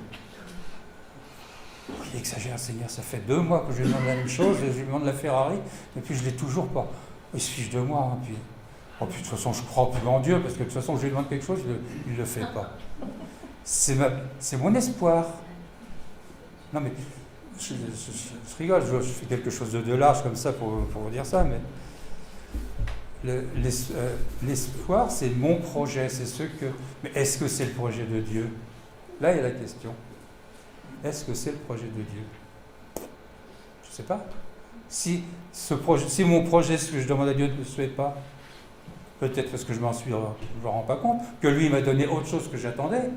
Il exagère, Seigneur, ça fait 2 mois que je lui demande la même chose, je lui demande la Ferrari, et puis je ne l'ai toujours pas. Il se fiche de moi, puis de toute façon, je crois plus en Dieu, parce que de toute façon, je lui demande quelque chose, il ne le fait pas. C'est mon espoir. Non, mais je rigole, je fais quelque chose de large comme ça pour vous dire ça, mais l'espoir, c'est mon projet, c'est ce que... Mais est-ce que c'est le projet de Dieu? Là, il y a la question. Est-ce que c'est le projet de Dieu? Je ne sais pas. Si mon projet, ce que je demande à Dieu, ne le souhaite pas, peut-être parce que je ne me rends pas compte, que lui m'a donné autre chose que j'attendais.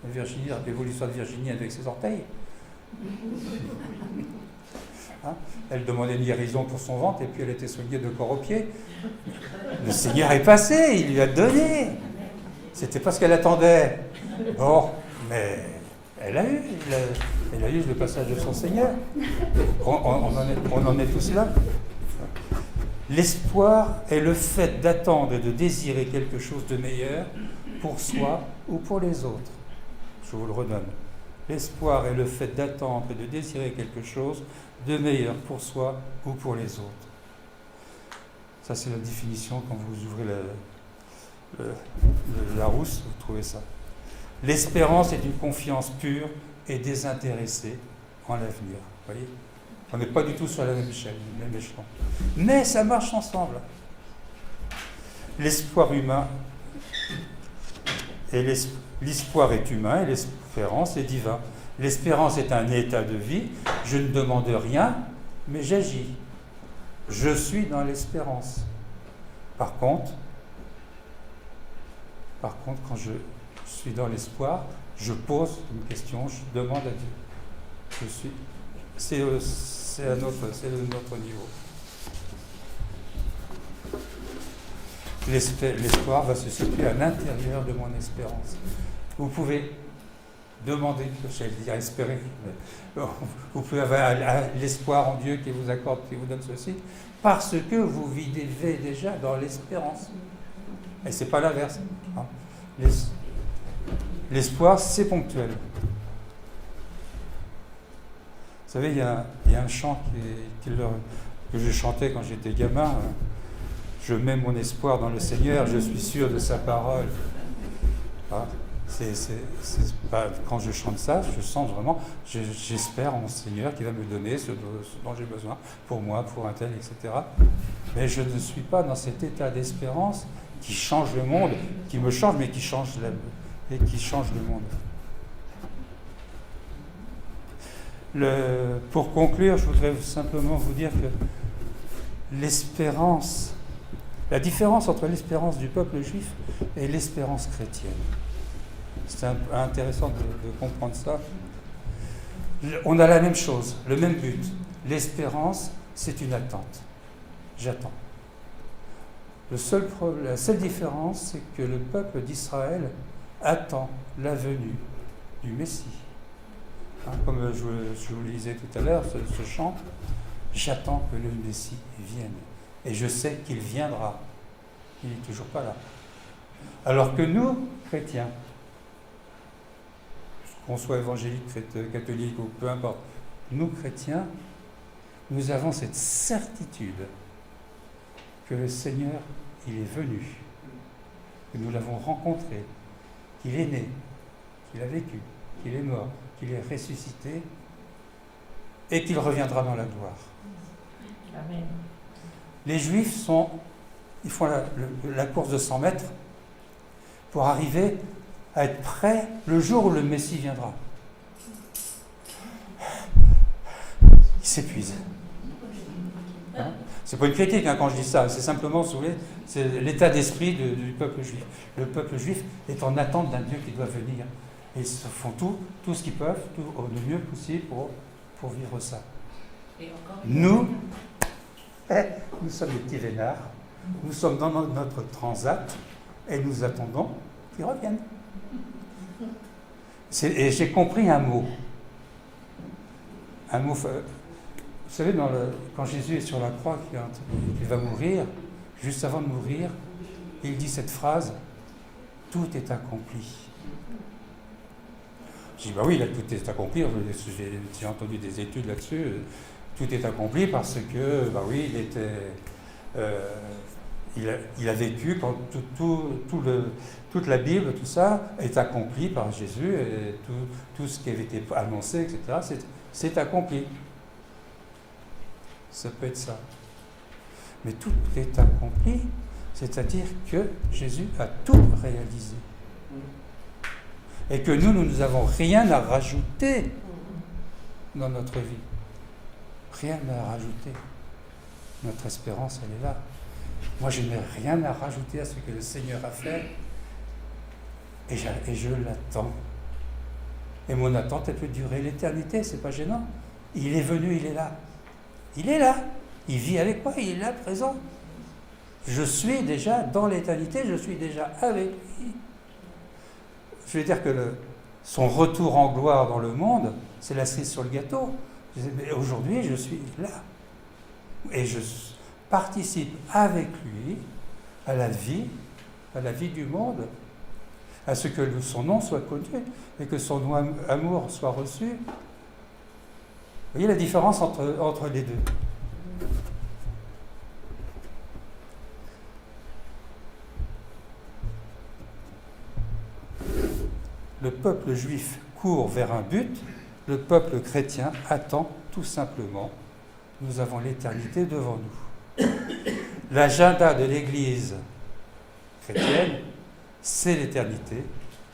Virginie, rappelez-vous l'histoire de Virginie avec ses orteils. Hein? Elle demandait une guérison pour son ventre et puis elle était soignée de corps aux pieds. Le Seigneur est passé, il lui a donné. C'était pas ce qu'elle attendait. Bon, mais elle a eu le passage de son Seigneur. On en est tous là. L'espoir est le fait d'attendre et de désirer quelque chose de meilleur pour soi ou pour les autres. Je vous le redonne. L'espoir est le fait d'attendre et de désirer quelque chose de meilleur pour soi ou pour les autres. Ça, c'est la définition quand vous ouvrez la rousse, vous trouvez ça. L'espérance est une confiance pure et désintéressée en l'avenir. Vous voyez ? On n'est pas du tout sur la même échelle, le même échelon. Mais ça marche ensemble. L'espoir humain et l'espoir est humain et l'espérance est divin. L'espérance est un état de vie. Je ne demande rien, mais j'agis. Je suis dans l'espérance. Par contre, quand je suis dans l'espoir, je pose une question, je demande à Dieu. C'est à notre niveau. L'espoir va se situer à l'intérieur de mon espérance. Vous pouvez demander, j'allais dire espérer, mais vous pouvez avoir l'espoir en Dieu qui vous accorde, qui vous donne ceci, parce que vous vivez déjà dans l'espérance. Et c'est pas l'inverse. Hein. L'espoir, c'est ponctuel. Vous savez, il y a un chant que je chantais quand j'étais gamin. Je mets mon espoir dans le Seigneur, je suis sûr de sa parole. Hein. Quand je chante ça, je sens vraiment, j'espère en mon Seigneur qui va me donner ce dont j'ai besoin pour moi, pour un tel, etc. Mais je ne suis pas dans cet état d'espérance qui change le monde, qui me change, mais qui change le monde. Pour conclure, je voudrais simplement vous dire que l'espérance, la différence entre l'espérance du peuple juif et l'espérance chrétienne. C'est intéressant de comprendre ça. On a la même chose, le même but. L'espérance, c'est une attente. J'attends. La seule différence, c'est que le peuple d'Israël attend la venue du Messie. Hein, comme je vous le disais tout à l'heure, ce chant, j'attends que le Messie vienne. Et je sais qu'il viendra. Il n'est toujours pas là. Alors que nous, chrétiens, qu'on soit évangélique, catholique ou peu importe, nous, chrétiens, nous avons cette certitude que le Seigneur, il est venu, que nous l'avons rencontré, qu'il est né, qu'il a vécu, qu'il est mort, qu'il est ressuscité et qu'il reviendra dans la gloire. Amen. Les Juifs ils font la course de 100 mètres pour arriver à être prêts le jour où le Messie viendra. Ils s'épuisent. Hein? C'est pas une critique quand je dis ça, c'est simplement, si vous voulez, c'est l'état d'esprit du peuple juif. Le peuple juif est en attente d'un Dieu qui doit venir. Et ils font tout ce qu'ils peuvent, tout le mieux possible pour vivre ça. Nous sommes des petits vénards, Nous sommes dans notre transat et nous attendons qu'ils reviennent. Et j'ai compris un mot. Un mot. Vous savez, quand Jésus est sur la croix, qu'il va mourir, juste avant de mourir, il dit cette phrase, « Tout est accompli ». Je dis, bah oui, là, tout est accompli. J'ai entendu des études là-dessus. Tout est accompli parce que, bah oui, il a vécu quand toute la Bible, tout ça est accompli par Jésus et tout ce qui avait été annoncé, etc. C'est accompli. Ça peut être ça. Mais tout est accompli, c'est-à-dire que Jésus a tout réalisé. Et que nous n'avons rien à rajouter dans notre vie. Rien à rajouter. Notre espérance, elle est là. Moi, je n'ai rien à rajouter à ce que le Seigneur a fait. Et je l'attends. Et mon attente, elle peut durer l'éternité, c'est pas gênant. Il est venu, il est là. Il est là. Il vit avec moi, il est là, présent. Je suis déjà dans l'éternité, je suis déjà avec lui. Je veux dire que son retour en gloire dans le monde, c'est la cerise sur le gâteau. Mais aujourd'hui, je suis là. Et je participe avec lui à la vie du monde, à ce que son nom soit connu et que son amour soit reçu. Vous voyez la différence entre les deux. Le peuple juif court vers un but, le peuple chrétien attend tout simplement. Nous avons l'éternité devant nous. L'agenda de l'Église chrétienne, c'est l'éternité.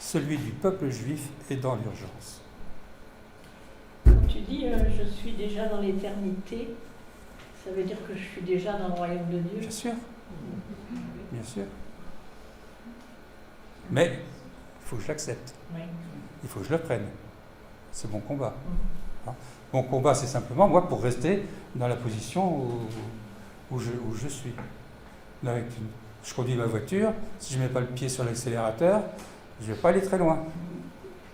Celui du peuple juif est dans l'urgence. Tu dis je suis déjà dans l'éternité, ça veut dire que je suis déjà dans le royaume de Dieu. Bien sûr. Bien sûr. Mais il faut que je l'accepte. Oui. Il faut que je le prenne. C'est mon combat. Mon combat, c'est simplement, moi, pour rester dans la position où je suis. Je conduis ma voiture, si je ne mets pas le pied sur l'accélérateur, je ne vais pas aller très loin.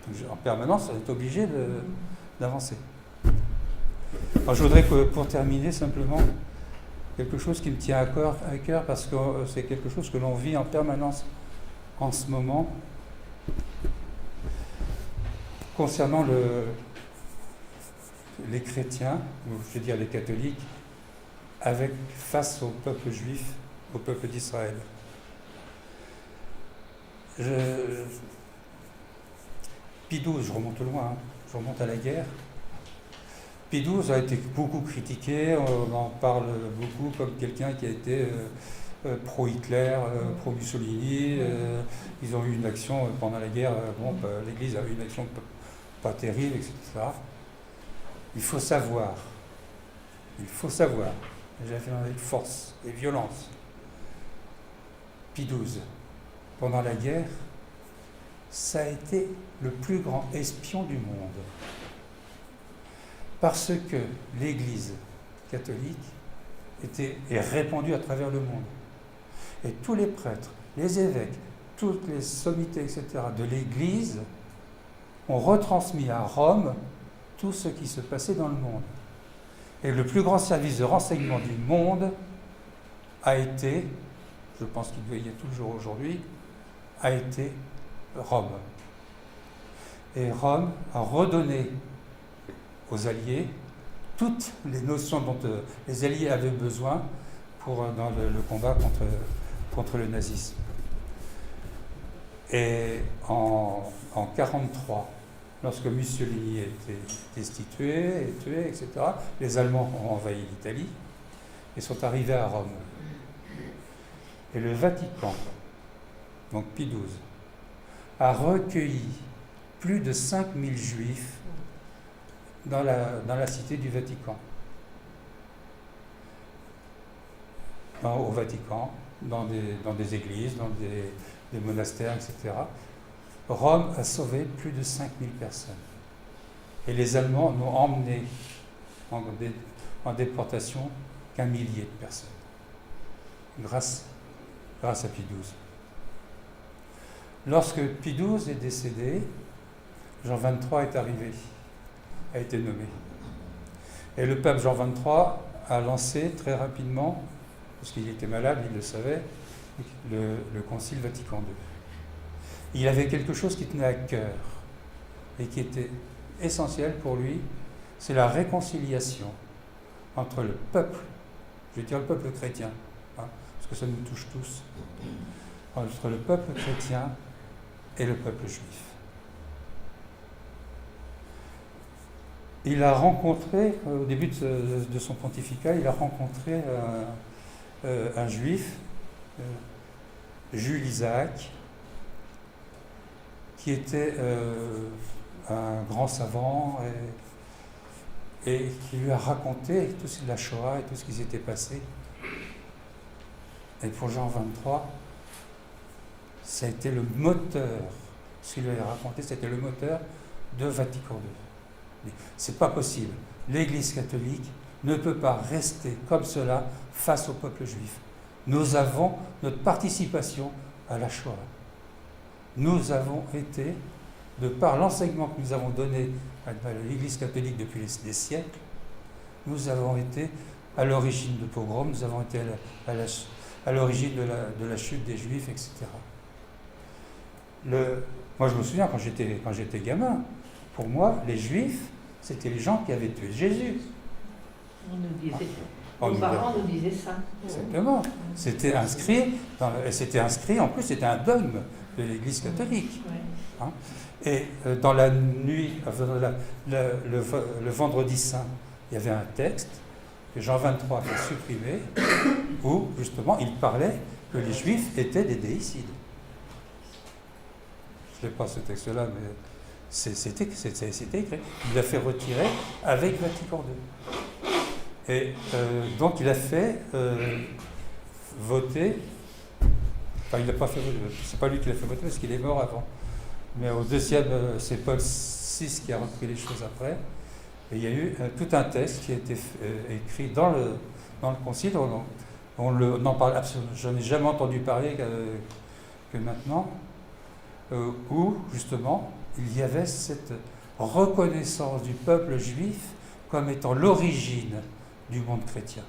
Donc, en permanence, on est obligé d'avancer. Alors, je voudrais que, pour terminer, simplement, quelque chose qui me tient à cœur, parce que c'est quelque chose que l'on vit en permanence en ce moment, concernant les chrétiens, ou je veux dire les catholiques, face au peuple juif, au peuple d'Israël. Pie XII, je remonte loin, je remonte à la guerre. Pie XII a été beaucoup critiqué, on en parle beaucoup comme quelqu'un qui a été pro-Hitler, pro-Mussolini. Ils ont eu une action pendant la guerre, l'Église a eu une action pas terrible, etc. Il faut savoir, j'avais fait avec force et violence. Pie XII, pendant la guerre, ça a été le plus grand espion du monde. Parce que l'Église catholique est répandue à travers le monde. Et tous les prêtres, les évêques, toutes les sommités, etc., de l'Église ont retransmis à Rome tout ce qui se passait dans le monde. Et le plus grand service de renseignement du monde a été, je pense qu'il doit y être toujours aujourd'hui, a été Rome. Et Rome a redonné aux Alliés toutes les notions dont les Alliés avaient besoin dans le combat contre le nazisme. Et en 1943, lorsque Mussolini a été destitué, et tué, etc., les Allemands ont envahi l'Italie et sont arrivés à Rome. Et le Vatican, donc Pie XII, a recueilli plus de 5000 Juifs dans la cité du Vatican. Au Vatican, dans des églises, dans des monastères, etc. Rome a sauvé plus de 5000 personnes. Et les Allemands n'ont emmené en déportation qu'1 millier de personnes. grâce à Pie XII. Lorsque Pie XII est décédé, Jean XXIII est arrivé, a été nommé. Et le pape Jean XXIII a lancé très rapidement, parce qu'il était malade, il le savait, le Concile Vatican II. Il avait quelque chose qui tenait à cœur et qui était essentiel pour lui, c'est la réconciliation entre le peuple, je vais dire le peuple chrétien, hein, parce que ça nous touche tous, entre le peuple chrétien et le peuple juif. Il a rencontré, au début de son pontificat, il a rencontré un juif, Jules Isaac, qui était un grand savant et qui lui a raconté tout ce de la Shoah et tout ce qui s'était passé. Et pour Jean XXIII, ça a été le moteur, ce qu'il lui a raconté, c'était le moteur de Vatican II. C'est pas possible. L'Église catholique ne peut pas rester comme cela face au peuple juif. Nous avons notre participation à la Shoah. Nous avons été, de par l'enseignement que nous avons donné à l'Église catholique depuis des siècles, nous avons été à l'origine de pogroms, nous avons été à l'origine de la chute des Juifs, etc. Moi, je me souviens, quand j'étais gamin, pour moi, les Juifs, c'était les gens qui avaient tué Jésus. On nous disait, nos parents nous disaient ça. Exactement. C'était inscrit, en plus, c'était un dogme de l'Église catholique. Hein. Et dans la nuit, le vendredi saint, il y avait un texte que Jean XXIII a supprimé, où justement il parlait que les Juifs étaient des déicides. Je n'ai pas ce texte-là, mais c'était écrit. Il l'a fait retirer avec Vatican II. Et donc il a fait voter, enfin il n'a pas fait voter, c'est pas lui qui l'a fait voter parce qu'il est mort avant. Mais au deuxième, c'est Paul VI qui a repris les choses après. Et il y a eu tout un texte qui a été écrit dans le concile. On n'en parle absolument, je n'ai jamais entendu parler que maintenant, où justement il y avait cette reconnaissance du peuple juif comme étant l'origine du monde chrétien.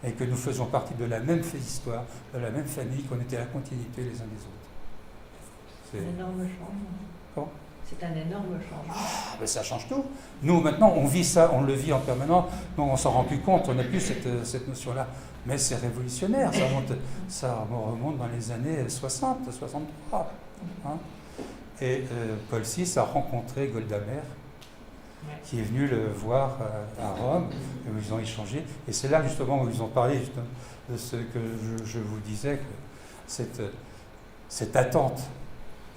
Et que nous faisons partie de la même histoire, de la même famille, qu'on était à la continuité les uns des autres. C'est un énorme changement. Comment ? C'est un énorme changement. Ah, ben ça change tout. Nous, maintenant, on vit ça, on le vit en permanence, donc on s'en rend plus compte, on n'a plus cette notion-là. Mais c'est révolutionnaire, ça remonte dans les années 60, 63. Hein. Et Paul VI a rencontré Golda Meir, qui est venu le voir à Rome, et où ils ont échangé. Et c'est là justement où ils ont parlé de ce que je vous disais, que cette attente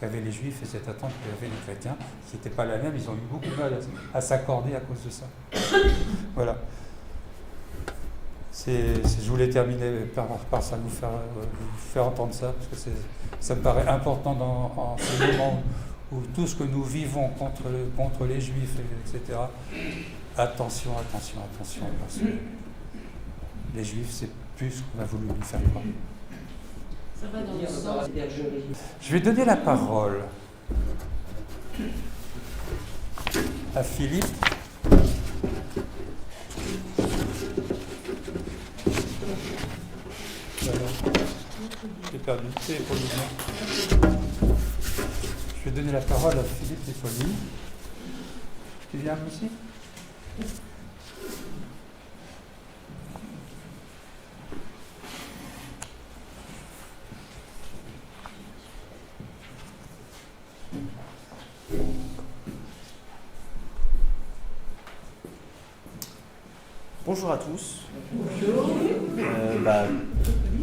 qu'avaient les Juifs et cette attente qu'avaient les chrétiens, qui n'était pas la même, ils ont eu beaucoup de mal à s'accorder à cause de ça. Voilà. Je voulais terminer par ça, vous faire entendre ça, parce que ça me paraît important en ce moment où tout ce que nous vivons contre les Juifs, etc. Attention, parce que les Juifs, c'est plus ce qu'on a voulu nous faire croire. Ça va dans le sens bergerie. Je vais donner la parole à Philippe. J'ai perdu le thé pour lui. Je vais donner la parole à Philippe et Pauline. Tu viens aussi ? Bonjour à tous. Bonjour.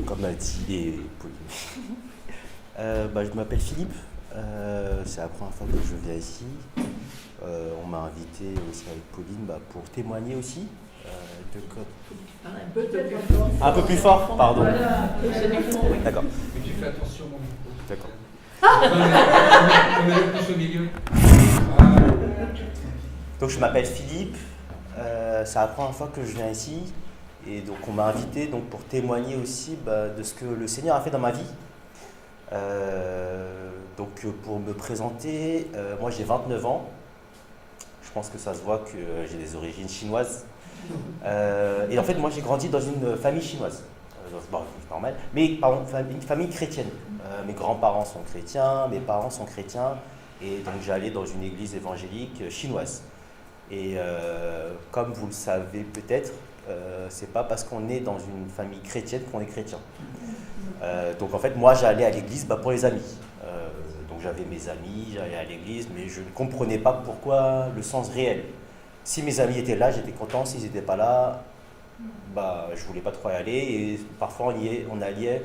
Comme a dit les je m'appelle Philippe. C'est la première fois que je viens ici. On m'a invité aussi avec Pauline pour témoigner aussi. Un peu plus fort. Un peu plus fort, pardon. Voilà, c'est du fond, oui. D'accord. Mais tu fais attention, mon micro. D'accord. On est plus au milieu. Donc je m'appelle Philippe. C'est la première fois que je viens ici. Et donc on m'a invité donc, pour témoigner aussi de ce que le Seigneur a fait dans ma vie. Donc pour me présenter, moi j'ai 29 ans. Je pense que ça se voit que j'ai des origines chinoises. Et en fait moi j'ai grandi dans une famille chinoise. Bon, c'est normal, mais pardon, une famille chrétienne. Mes grands-parents sont chrétiens, mes parents sont chrétiens. Et donc j'allais dans une église évangélique chinoise. Et comme vous le savez peut-être, c'est pas parce qu'on est dans une famille chrétienne qu'on est chrétien. Donc en fait, moi j'allais à l'église pour les amis. Donc j'avais mes amis, j'allais à l'église, mais je ne comprenais pas pourquoi le sens réel. Si mes amis étaient là, j'étais content. S'ils n'étaient pas là, je voulais pas trop y aller. Et parfois on allait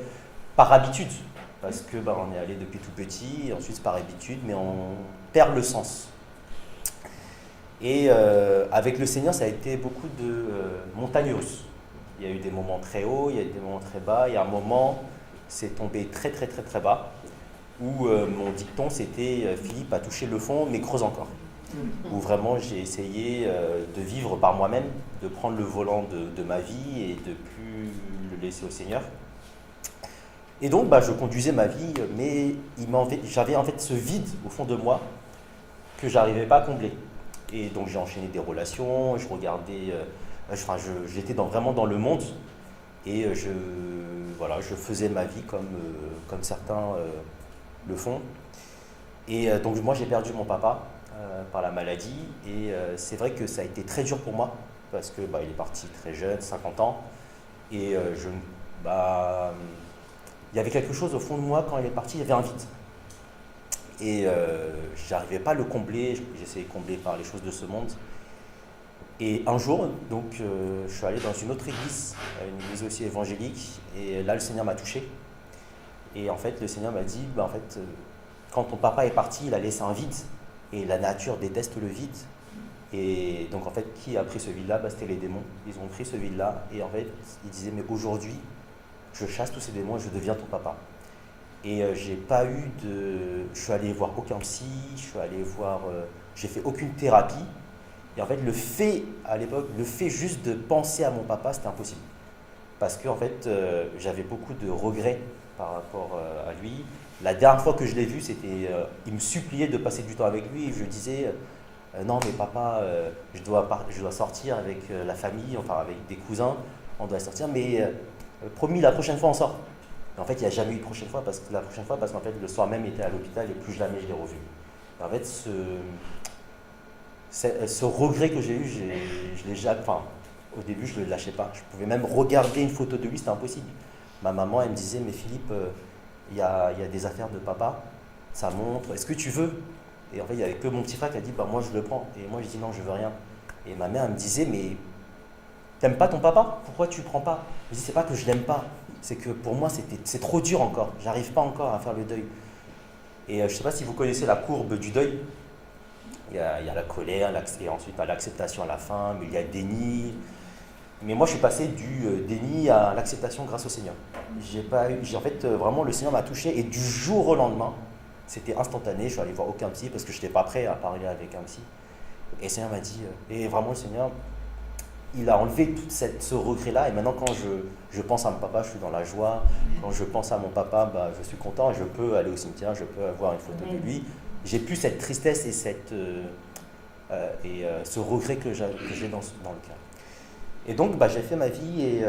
par habitude, parce que on est allé depuis tout petit, et ensuite par habitude, mais on perd le sens. Et avec le Seigneur, ça a été beaucoup de montagnes russes. Il y a eu des moments très hauts, il y a eu des moments très bas. Il y a un moment, c'est tombé très très très très bas, où mon dicton c'était Philippe a touché le fond, mais creuse encore. Où vraiment j'ai essayé de vivre par moi-même, de prendre le volant de ma vie et de plus le laisser au Seigneur. Et donc je conduisais ma vie, mais j'avais en fait ce vide au fond de moi que j'arrivais pas à combler. Et donc j'ai enchaîné des relations, je regardais, j'étais vraiment dans le monde et je faisais ma vie comme certains le font. Et donc moi j'ai perdu mon papa par la maladie et c'est vrai que ça a été très dur pour moi parce que il est parti très jeune, 50 ans, et il y avait quelque chose au fond de moi quand il est parti, il y avait un vide. Et j'arrivais pas à le combler, j'essayais de combler par les choses de ce monde. Et un jour, donc, je suis allé dans une autre église, une église aussi évangélique, et là le Seigneur m'a touché. Et en fait, le Seigneur m'a dit, quand ton papa est parti, il a laissé un vide, et la nature déteste le vide. Et donc en fait, qui a pris ce vide-là? C'était les démons. Ils ont pris ce vide-là, et en fait, ils disaient, mais aujourd'hui, je chasse tous ces démons et je deviens ton papa. Et je suis allé voir aucun psy, j'ai fait aucune thérapie. Et en fait, à l'époque, le fait juste de penser à mon papa, c'était impossible. Parce que en fait, j'avais beaucoup de regrets par rapport à lui. La dernière fois que je l'ai vu, il me suppliait de passer du temps avec lui. Et je disais, non mais papa, je dois sortir avec la famille, enfin avec des cousins, on doit sortir, mais promis, la prochaine fois on sort. Et en fait, il n'y a jamais eu de prochaine fois, parce qu'en fait, le soir même, il était à l'hôpital et plus jamais je l'ai revu. Et en fait, ce regret que j'ai eu, je l'ai jamais. Enfin, au début, je ne le lâchais pas. Je pouvais même regarder une photo de lui, c'était impossible. Ma maman, elle me disait, mais Philippe, il y a des affaires de papa, ça montre, est-ce que tu veux? Et en fait, il n'y avait que mon petit frère qui a dit, moi je le prends. Et moi, je dis non, je veux rien. Et ma mère, elle me disait, mais t'aimes pas ton papa? Pourquoi tu le prends pas? Je dis, c'est pas que je l'aime pas. C'est que pour moi, c'est trop dur encore. J'arrive pas encore à faire le deuil. Et je ne sais pas si vous connaissez la courbe du deuil. Il y a la colère, et ensuite l'acceptation à la fin, mais il y a le déni. Mais moi, je suis passé du déni à l'acceptation grâce au Seigneur. En fait, vraiment, le Seigneur m'a touché. Et du jour au lendemain, c'était instantané. Je suis allé voir aucun psy parce que je n'étais pas prêt à parler avec un psy. Et le Seigneur m'a dit, et vraiment, le Seigneur, il a enlevé tout ce regret-là, et maintenant quand je pense à mon papa, je suis dans la joie. Quand je pense à mon papa, je suis content, je peux aller au cimetière, je peux avoir une photo de lui. J'ai plus cette tristesse et ce regret que j'ai dans le cœur. Et donc j'ai fait ma vie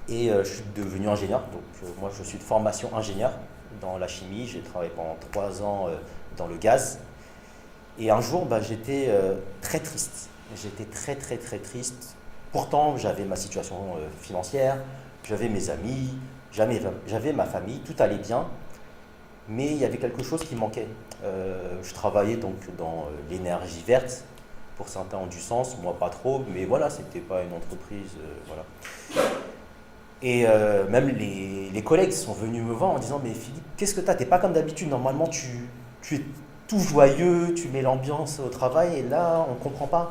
et je suis devenu ingénieur. Donc moi je suis de formation ingénieur dans la chimie, j'ai travaillé pendant 3 ans dans le gaz. Et un jour j'étais très triste. J'étais très très très triste. Pourtant, j'avais ma situation financière, j'avais mes amis, j'avais ma famille, tout allait bien. Mais il y avait quelque chose qui manquait. Je travaillais donc dans l'énergie verte. Pour certains ont du sens, moi pas trop. Mais voilà, c'était pas une entreprise. Voilà. Et même les collègues sont venus me voir en disant, mais Philippe, qu'est-ce que t'as? T'es pas comme d'habitude. Normalement, tu es tout joyeux, tu mets l'ambiance au travail. Et là, on ne comprend pas.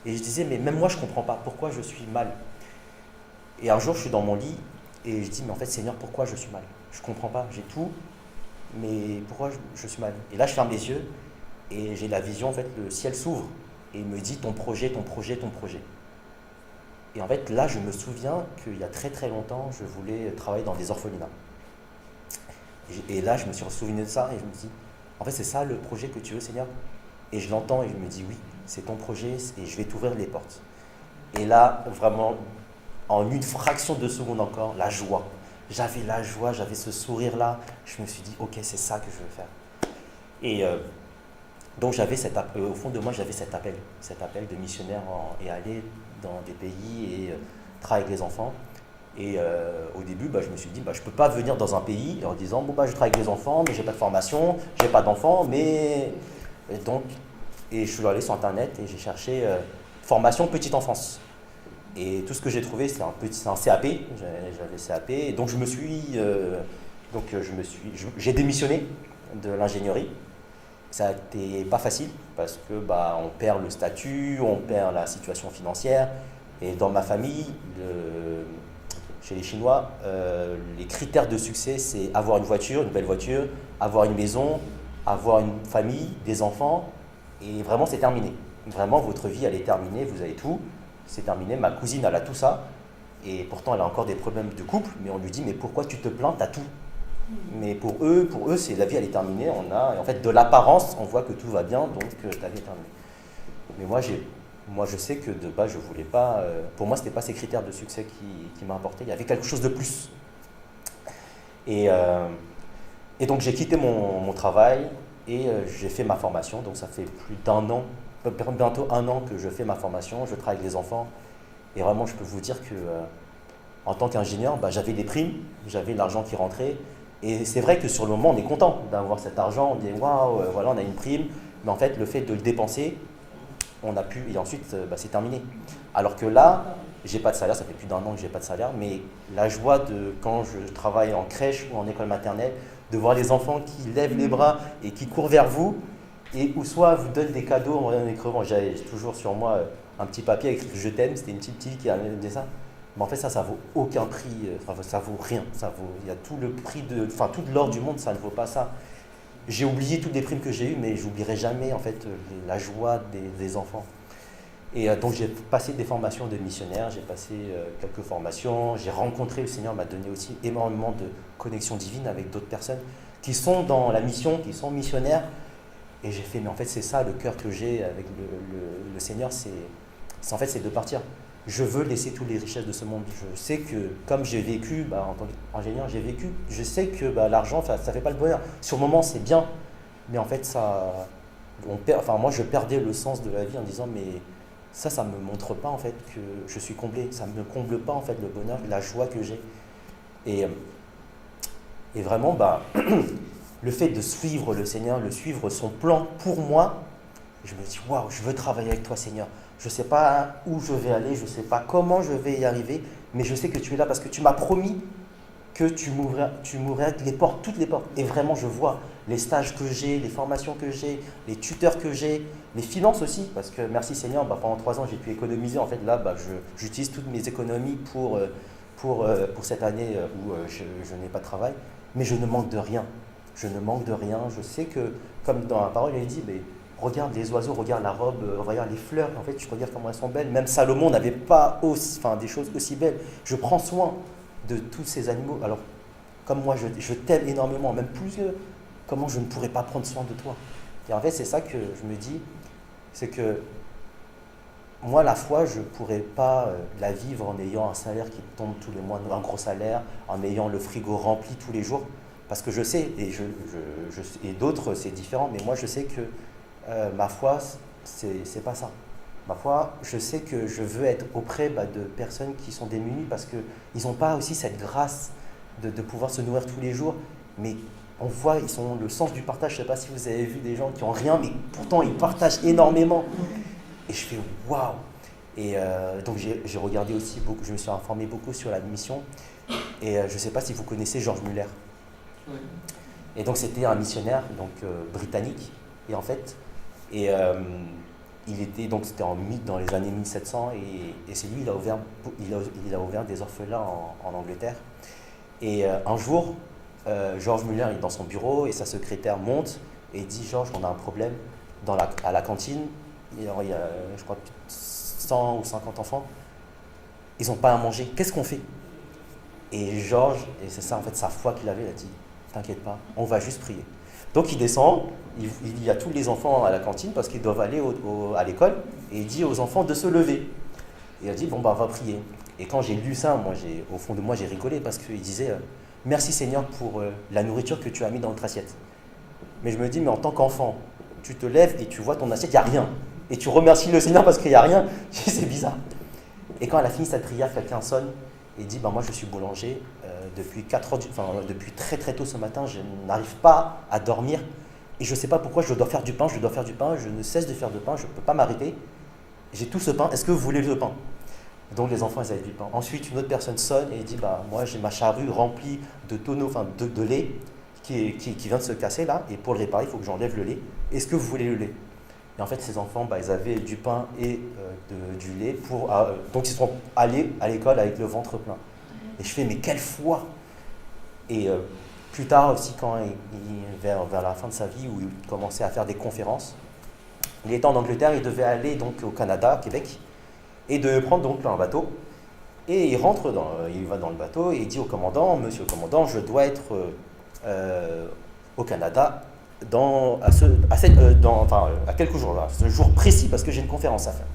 Et je disais, mais même moi, je ne comprends pas pourquoi je suis mal. Et un jour, je suis dans mon lit et je dis, mais en fait, Seigneur, pourquoi je suis mal? Je ne comprends pas, j'ai tout, mais pourquoi je suis mal? Et là, je ferme les yeux et j'ai la vision, en fait, le ciel s'ouvre et il me dit, ton projet, ton projet, ton projet. Et en fait, là, je me souviens qu'il y a très très longtemps, je voulais travailler dans des orphelinats. Et là, je me suis souvenu de ça et je me dis, en fait, c'est ça le projet que tu veux, Seigneur? Et je l'entends et je me dis, oui, c'est ton projet et je vais t'ouvrir les portes. Et là, vraiment, en une fraction de seconde encore, la joie. J'avais la joie, j'avais ce sourire-là. Je me suis dit, ok, c'est ça que je veux faire. Et donc, au fond de moi, j'avais cet appel de missionnaire et aller dans des pays et travailler avec les enfants. Et au début, je me suis dit, je ne peux pas venir dans un pays en disant, je travaille avec les enfants, mais je n'ai pas de formation, je n'ai pas d'enfants, mais... Et je suis allé sur Internet et j'ai cherché formation petite enfance. Et tout ce que j'ai trouvé, c'est un CAP, j'avais CAP, et donc j'ai démissionné de l'ingénierie. Ça n'a été pas facile parce que on perd le statut, on perd la situation financière. Et dans ma famille, chez les Chinois, les critères de succès, c'est avoir une voiture, une belle voiture, avoir une maison, avoir une famille, des enfants, et vraiment c'est terminé. Vraiment, votre vie, elle est terminée, vous avez tout, c'est terminé. Ma cousine, elle a tout ça, et pourtant elle a encore des problèmes de couple, mais on lui dit, mais pourquoi tu te plains, t'as tout. Mais pour eux, c'est la vie, elle est terminée. Et en fait, de l'apparence, on voit que tout va bien, donc ta vie est terminée. Mais moi, je sais que de base, je voulais pas. Pour moi, c'était pas ces critères de succès qui m'ont apporté. Il y avait quelque chose de plus. Et donc, j'ai quitté mon travail et j'ai fait ma formation. Donc, ça fait plus d'un an, bientôt un an que je fais ma formation. Je travaille avec les enfants. Et vraiment, je peux vous dire que en tant qu'ingénieur, j'avais des primes, j'avais l'argent qui rentrait. Et c'est vrai que sur le moment, on est content d'avoir cet argent. On dit waouh, voilà, on a une prime. Mais en fait, le fait de le dépenser, on a pu, et ensuite, c'est terminé. Alors que là, j'ai pas de salaire, ça fait plus d'un an que j'ai pas de salaire, mais la joie de quand je travaille en crèche ou en école maternelle, de voir les enfants qui lèvent les bras et qui courent vers vous, et ou soit vous donnent des cadeaux en écrivant. J'ai toujours sur moi un petit papier écrit je t'aime, c'était une petite fille qui a dit ça. Mais en fait, ça vaut aucun prix, ça vaut rien. Il y a tout le prix tout de l'or du monde, ça ne vaut pas ça. J'ai oublié toutes les primes que j'ai eues, mais j'oublierai jamais en fait la joie des enfants. Et donc j'ai passé des formations de missionnaire, j'ai passé quelques formations, j'ai rencontré, le Seigneur m'a donné aussi énormément de connexions divines avec d'autres personnes qui sont dans la mission, qui sont missionnaires. Et j'ai fait, mais en fait c'est ça le cœur que j'ai avec le Seigneur, c'est de partir. Je veux laisser toutes les richesses de ce monde. Je sais que, comme j'ai vécu, en tant qu'ingénieur, je sais que l'argent, ça ne fait pas le bonheur. Sur le moment, c'est bien, mais en fait, moi, je perdais le sens de la vie en disant, mais ça ne me montre pas en fait que je suis comblé. Ça ne me comble pas en fait le bonheur, la joie que j'ai. Et vraiment, le fait de suivre le Seigneur, de suivre son plan pour moi, je me dis, waouh, je veux travailler avec toi, Seigneur. Je ne sais pas où je vais aller, je ne sais pas comment je vais y arriver, mais je sais que tu es là parce que tu m'as promis que tu m'ouvrais les portes, toutes les portes. Et vraiment, je vois les stages que j'ai, les formations que j'ai, les tuteurs que j'ai, les finances aussi, parce que merci Seigneur, pendant 3 ans, j'ai pu économiser. En fait, là, j'utilise toutes mes économies pour cette année où je n'ai pas de travail, mais je ne manque de rien. Je ne manque de rien. Je sais que, comme dans la parole, il dit, mais regarde les oiseaux, regarde la robe, regarde les fleurs. En fait, je regarde comment elles sont belles. Même Salomon n'avait pas des choses aussi belles. Je prends soin de tous ces animaux. Alors, comme moi, je t'aime énormément, même plus que comment je ne pourrais pas prendre soin de toi. Et en fait, c'est ça que je me dis, c'est que moi, la foi, je ne pourrais pas la vivre en ayant un salaire qui tombe tous les mois, un gros salaire, en ayant le frigo rempli tous les jours. Parce que je sais, et d'autres, c'est différent, mais moi, je sais que ma foi, c'est pas ça. Ma foi, je sais que je veux être auprès de personnes qui sont démunies parce qu'ils n'ont pas aussi cette grâce de pouvoir se nourrir tous les jours. Mais on voit, ils ont le sens du partage. Je ne sais pas si vous avez vu des gens qui n'ont rien, mais pourtant ils partagent énormément. Et je fais waouh! Et donc j'ai regardé aussi beaucoup, je me suis informé beaucoup sur la mission. Et je ne sais pas si vous connaissez George Muller. Oui. Et donc c'était un missionnaire britannique. Et en fait, c'était dans les années 1700 et c'est lui, il a ouvert des orphelins en Angleterre. Et un jour, George Muller est dans son bureau et sa secrétaire monte et dit, George, on a un problème à la cantine. Il y a, je crois, 100 ou 50 enfants. ils n'ont pas à manger, qu'est-ce qu'on fait? Et Georges, et c'est ça en fait sa foi qu'il avait, il a dit, t'inquiète pas, on va juste prier. Donc il descend, il y a tous les enfants à la cantine parce qu'ils doivent aller à l'école, et il dit aux enfants de se lever. Et il a dit, bon bah on va prier. Et quand j'ai lu ça, moi au fond de moi j'ai rigolé parce qu'il disait, merci Seigneur pour la nourriture que tu as mis dans notre assiette. Mais je me dis, mais en tant qu'enfant, tu te lèves et tu vois ton assiette, il n'y a rien. Et tu remercies le Seigneur parce qu'il n'y a rien, c'est bizarre. Et quand elle a fini sa prière, quelqu'un sonne et dit, moi je suis boulanger, depuis 4 heures, depuis très très tôt ce matin, je n'arrive pas à dormir et je ne sais pas pourquoi je dois faire du pain, je ne cesse de faire du pain, je ne peux pas m'arrêter. J'ai tout ce pain, est-ce que vous voulez le pain? Donc les enfants, ils avaient du pain. Ensuite, une autre personne sonne et dit, moi j'ai ma charrue remplie de tonneaux, de lait qui vient de se casser là, et pour le réparer, il faut que j'enlève le lait. Est-ce que vous voulez le lait? Et en fait, ces enfants, ils avaient du pain et du lait, donc ils sont allés à l'école avec le ventre plein. Et je fais, mais quelle foi! Et plus tard aussi, quand vers la fin de sa vie, où il commençait à faire des conférences, il était en Angleterre, il devait aller donc au Canada, Québec, et de prendre donc un bateau. Et il va dans le bateau et il dit au commandant, monsieur le commandant, je dois être au Canada à quelques jours, là, ce jour précis, parce que j'ai une conférence à faire.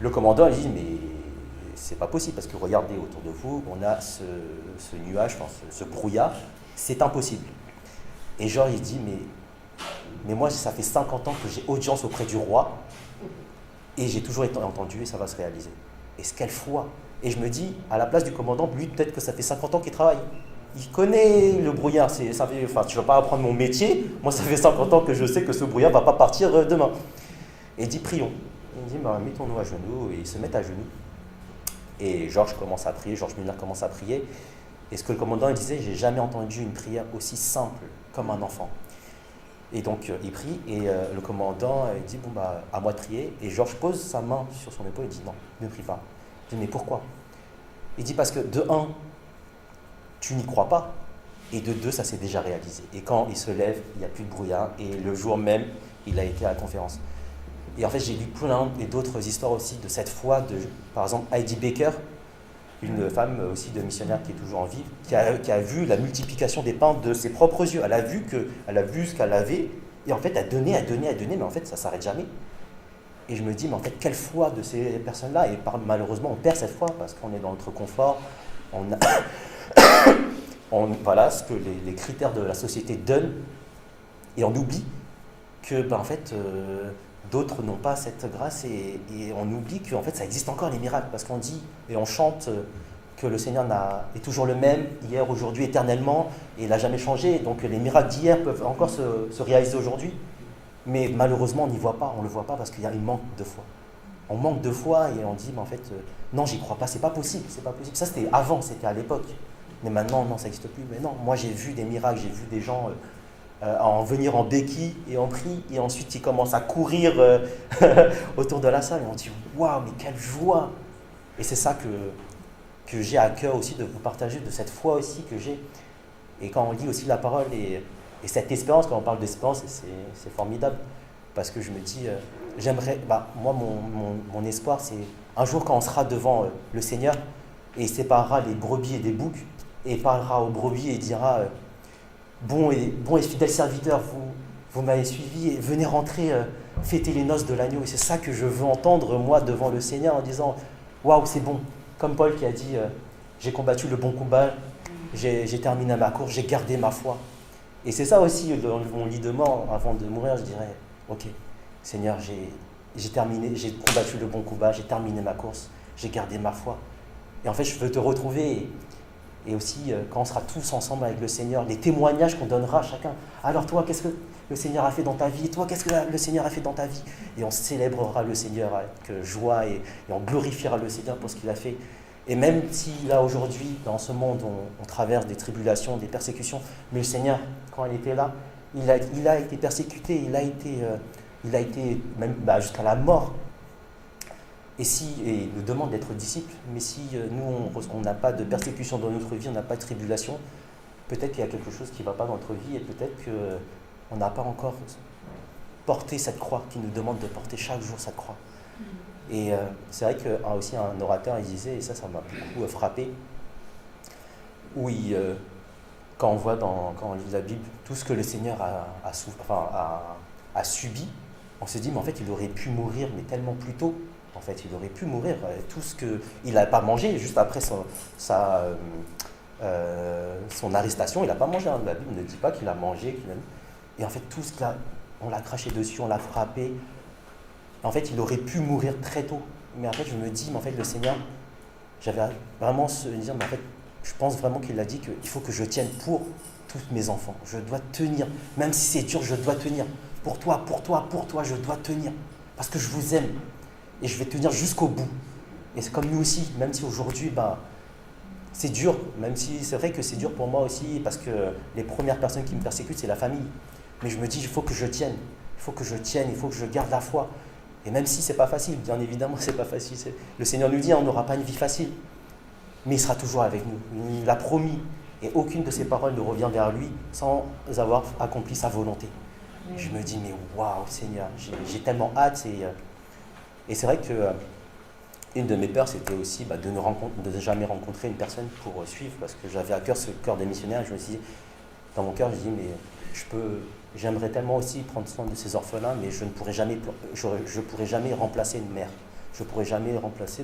Le commandant il dit, mais c'est pas possible, parce que regardez autour de vous, on a ce nuage, ce brouillard, c'est impossible. Et genre il dit, mais moi ça fait 50 ans que j'ai audience auprès du roi, et j'ai toujours été entendu, et ça va se réaliser. Et quelle foi! Et je me dis, à la place du commandant, lui peut-être que ça fait 50 ans qu'il travaille. Il connaît le brouillard, tu ne vas pas apprendre mon métier, moi ça fait 50 ans que je sais que ce brouillard ne va pas partir demain. Et il dit, prions. Il dit, mettons-nous à genoux, et ils se mettent à genoux. Et Georges commence à prier, Georges Muller commence à prier. Et ce que le commandant il disait, j'ai jamais entendu une prière aussi simple comme un enfant. Et donc il prie, et le commandant il dit, à moi de prier. Et Georges pose sa main sur son épaule et dit, non, ne prie pas. Je dis, mais pourquoi? Il dit, parce que de un, tu n'y crois pas, et de deux, ça s'est déjà réalisé. Et quand il se lève, il n'y a plus de brouillard, et le jour même, il a été à la conférence. Et en fait, j'ai lu plein d'autres histoires aussi de cette foi, par exemple Heidi Baker, une femme aussi de missionnaire qui est toujours en vie, qui a vu la multiplication des pains de ses propres yeux. Elle a vu ce qu'elle avait, et en fait, elle donnait, mais en fait, ça ne s'arrête jamais. Et je me dis, mais en fait, quelle foi de ces personnes-là? Et malheureusement, on perd cette foi, parce qu'on est dans notre confort, voilà ce que les critères de la société donnent, et on oublie que, en fait, d'autres n'ont pas cette grâce, et on oublie qu'en fait, ça existe encore les miracles, parce qu'on dit, et on chante que le Seigneur est toujours le même, hier, aujourd'hui, éternellement, et il n'a jamais changé, donc les miracles d'hier peuvent encore se réaliser aujourd'hui, mais malheureusement, on n'y voit pas, on ne le voit pas, parce qu'il y a un manque de foi. On manque de foi, et on dit, mais en fait, non, j'y crois pas, c'est pas possible, c'est pas possible. Ça, c'était avant, c'était à l'époque. Mais maintenant, non, ça n'existe plus. Mais non, moi, j'ai vu des miracles, j'ai vu des gens en venir en béquille et en prie, et ensuite, ils commencent à courir autour de la salle, et on dit, waouh, mais quelle joie! Et c'est ça que j'ai à cœur aussi de vous partager, de cette foi aussi que j'ai. Et quand on lit aussi la parole, et cette espérance, quand on parle d'espérance, c'est formidable, parce que je me dis, j'aimerais, moi, mon espoir, c'est un jour quand on sera devant le Seigneur, et il séparera les brebis et des boucs, et il parlera aux brebis et dira, bon et fidèle serviteur, vous m'avez suivi, et venez rentrer, fêter les noces de l'agneau. Et c'est ça que je veux entendre, moi, devant le Seigneur, en disant, waouh, c'est bon. Comme Paul qui a dit, j'ai combattu le bon combat, j'ai terminé ma course, j'ai gardé ma foi. Et c'est ça aussi, dans mon lit de mort, avant de mourir, je dirais, ok, Seigneur, j'ai combattu le bon combat, j'ai terminé ma course, j'ai gardé ma foi. Et en fait, je veux te retrouver, et aussi, quand on sera tous ensemble avec le Seigneur, les témoignages qu'on donnera à chacun. Alors toi, qu'est-ce que le Seigneur a fait dans ta vie? Toi, qu'est-ce que le Seigneur a fait dans ta vie? Et on célébrera le Seigneur avec joie, et on glorifiera le Seigneur pour ce qu'il a fait. Et même si là, aujourd'hui, dans ce monde, on traverse des tribulations, des persécutions, mais le Seigneur, quand il était là, il a été persécuté, il a été même jusqu'à la mort. Et il nous demande d'être disciples, mais si nous, on n'a pas de persécution dans notre vie, on n'a pas de tribulation, peut-être qu'il y a quelque chose qui ne va pas dans notre vie, et peut-être qu'on n'a pas encore porté cette croix, qui nous demande de porter chaque jour cette croix. Et c'est vrai qu'aussi un orateur, il disait, et ça m'a beaucoup frappé, où quand on lit la Bible, tout ce que le Seigneur a subi, on se dit, mais en fait, il aurait pu mourir, mais tellement plus tôt. En fait, il aurait pu mourir. Tout ce qu'il n'a pas mangé, juste après son arrestation, il n'a pas mangé. Hein. La Bible ne dit pas qu'il a mangé. Et en fait, tout ce qu'on on l'a craché dessus, on l'a frappé. En fait, il aurait pu mourir très tôt. Mais en fait, je me dis, mais en fait, le Seigneur, j'avais vraiment se dire, mais en fait, je pense vraiment qu'il a dit qu'il faut que je tienne pour tous mes enfants. Je dois tenir. Même si c'est dur, je dois tenir. Pour toi, je dois tenir. Parce que je vous aime. Et je vais tenir jusqu'au bout. Et c'est comme nous aussi, même si aujourd'hui, c'est dur, même si c'est vrai que c'est dur pour moi aussi, parce que les premières personnes qui me persécutent, c'est la famille. Mais je me dis, il faut que je tienne. Il faut que je tienne, il faut que je garde la foi. Et même si c'est pas facile, bien évidemment, c'est pas facile. Le Seigneur nous dit, on n'aura pas une vie facile. Mais il sera toujours avec nous. Il l'a promis. Et aucune de ses paroles ne revient vers lui sans avoir accompli sa volonté. Et je me dis, mais waouh, Seigneur, j'ai tellement hâte. Et c'est vrai que une de mes peurs, c'était aussi de ne jamais rencontrer une personne pour suivre, parce que j'avais à cœur ce cœur de missionnaire. Et je me suis dit, dans mon cœur, je dis, mais j'aimerais tellement aussi prendre soin de ces orphelins, mais je ne pourrais jamais, je pourrais jamais remplacer une mère. Je ne pourrais jamais remplacer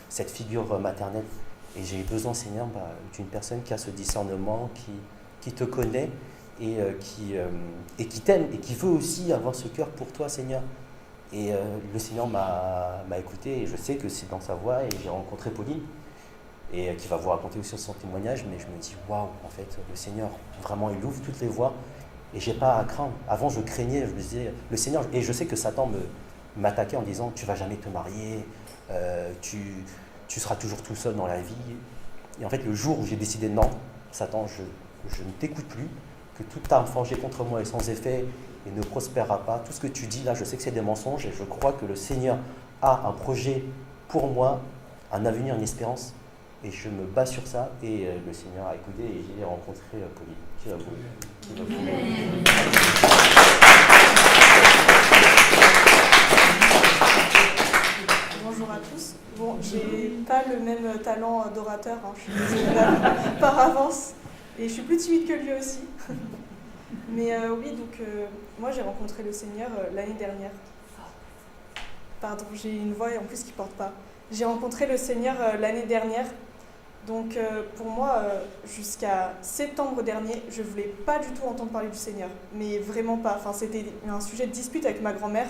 cette figure maternelle. Et j'ai besoin, Seigneur, d'une personne qui a ce discernement, qui te connaît et qui t'aime et qui veut aussi avoir ce cœur pour toi, Seigneur. Et le Seigneur m'a écouté et je sais que c'est dans sa voix. Et j'ai rencontré Pauline et qui va vous raconter aussi son témoignage. Mais je me dis, waouh, en fait, le Seigneur, vraiment, il ouvre toutes les voies. Et je n'ai pas à craindre. Avant, je craignais, je me disais, le Seigneur, et je sais que Satan m'attaquait en disant, tu ne vas jamais te marier, tu seras toujours tout seul dans la vie. Et en fait, le jour où j'ai décidé, non, Satan, je ne t'écoute plus, que toute arme forgée contre moi est sans effet et ne prospérera pas. Tout ce que tu dis là, je sais que c'est des mensonges et je crois que le Seigneur a un projet pour moi, un avenir, une espérance. Et je me bats sur ça et le Seigneur a écouté et j'ai rencontré Pauline. Qui va vous. Bonjour à tous. Bon, j'ai pas le même talent d'orateur, hein, je suis désolée par avance. Et je suis plus timide que lui aussi. Mais oui, donc moi j'ai rencontré le Seigneur l'année dernière. Pardon, j'ai une voix en plus qui porte pas. J'ai rencontré le Seigneur l'année dernière. Donc pour moi, jusqu'à septembre dernier, je voulais pas du tout entendre parler du Seigneur. Mais vraiment pas. Enfin, c'était un sujet de dispute avec ma grand-mère.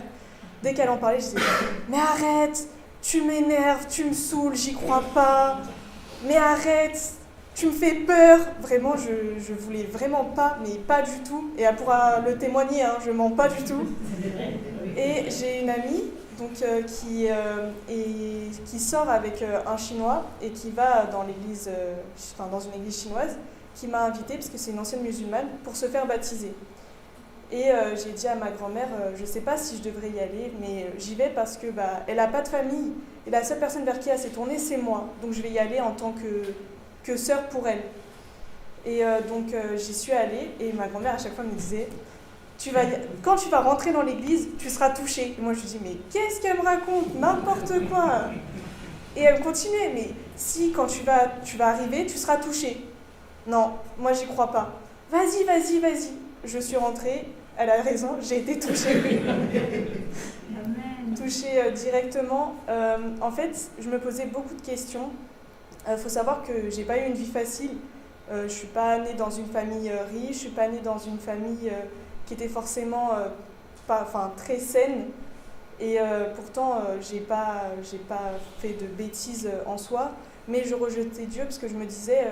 Dès qu'elle en parlait, je disais « Mais arrête, tu m'énerves, tu me saoules, j'y crois pas. Mais arrête, tu me fais peur. » Vraiment, je voulais vraiment pas, mais pas du tout. Et elle pourra le témoigner, hein, je mens pas du tout. Et j'ai une amie donc, qui sort avec un Chinois et qui va dans l'église, dans une église chinoise, qui m'a invitée, parce que c'est une ancienne musulmane, pour se faire baptiser. Et j'ai dit à ma grand-mère, je ne sais pas si je devrais y aller, mais j'y vais parce que elle n'a pas de famille. Et la seule personne vers qui elle s'est tournée, c'est moi. Donc je vais y aller en tant que sœur pour elle. Et donc j'y suis allée et ma grand-mère à chaque fois me disait, quand tu vas rentrer dans l'église, tu seras touchée. Et moi je lui dis, mais qu'est-ce qu'elle me raconte? N'importe quoi. Et elle continuait, mais si quand tu vas arriver, tu seras touchée. Non, moi j'y crois pas. Vas-y, vas-y, vas-y. Je suis rentrée. Elle a raison, j'ai été touchée. Touchée directement. En fait, je me posais beaucoup de questions. Faut savoir que j'ai pas eu une vie facile. Je suis pas née dans une famille riche, je suis pas née dans une famille qui était forcément très saine. Et pourtant, j'ai pas fait de bêtises en soi. Mais je rejetais Dieu parce que je me disais,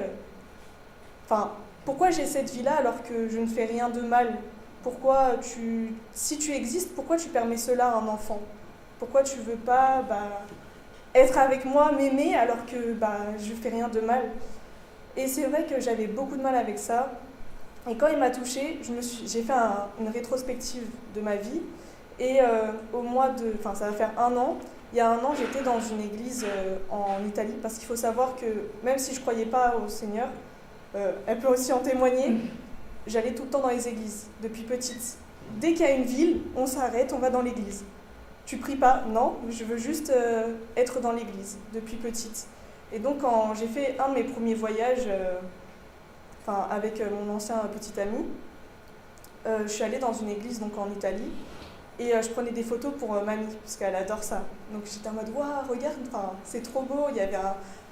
pourquoi j'ai cette vie-là alors que je ne fais rien de mal? Pourquoi si tu existes, pourquoi tu permets cela à un enfant? Pourquoi tu veux pas être avec moi, m'aimer, alors que je fais rien de mal? Et c'est vrai que j'avais beaucoup de mal avec ça. Et quand il m'a touchée, j'ai fait une rétrospective de ma vie. Et ça va faire 1 an. Il y a 1 an, j'étais dans une église en Italie, parce qu'il faut savoir que même si je ne croyais pas au Seigneur, elle peut aussi en témoigner, j'allais tout le temps dans les églises, depuis petite. Dès qu'il y a une ville, on s'arrête, on va dans l'église. tu pries pas? Non, je veux juste être dans l'église depuis petite. Et donc quand j'ai fait un de mes premiers voyages avec mon ancien petit ami, je suis allée dans une église donc en Italie et je prenais des photos pour mamie parce qu'elle adore ça. Donc j'étais en mode waouh, regarde, c'est trop beau. Il y avait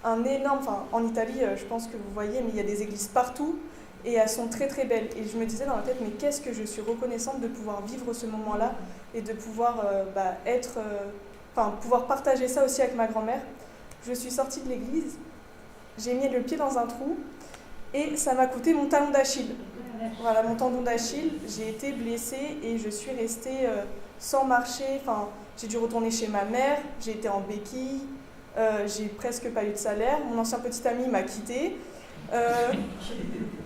un énorme, en Italie, je pense que vous voyez, mais il y a des églises partout et elles sont très très belles. Et je me disais dans la tête, mais qu'est-ce que je suis reconnaissante de pouvoir vivre ce moment-là et de pouvoir pouvoir partager ça aussi avec ma grand-mère. Je suis sortie de l'église, j'ai mis le pied dans un trou et ça m'a coûté mon talon d'Achille. Voilà, mon tendon d'Achille, j'ai été blessée et je suis restée sans marcher. J'ai dû retourner chez ma mère, j'ai été en béquille, j'ai presque pas eu de salaire. Mon ancien petit ami m'a quittée.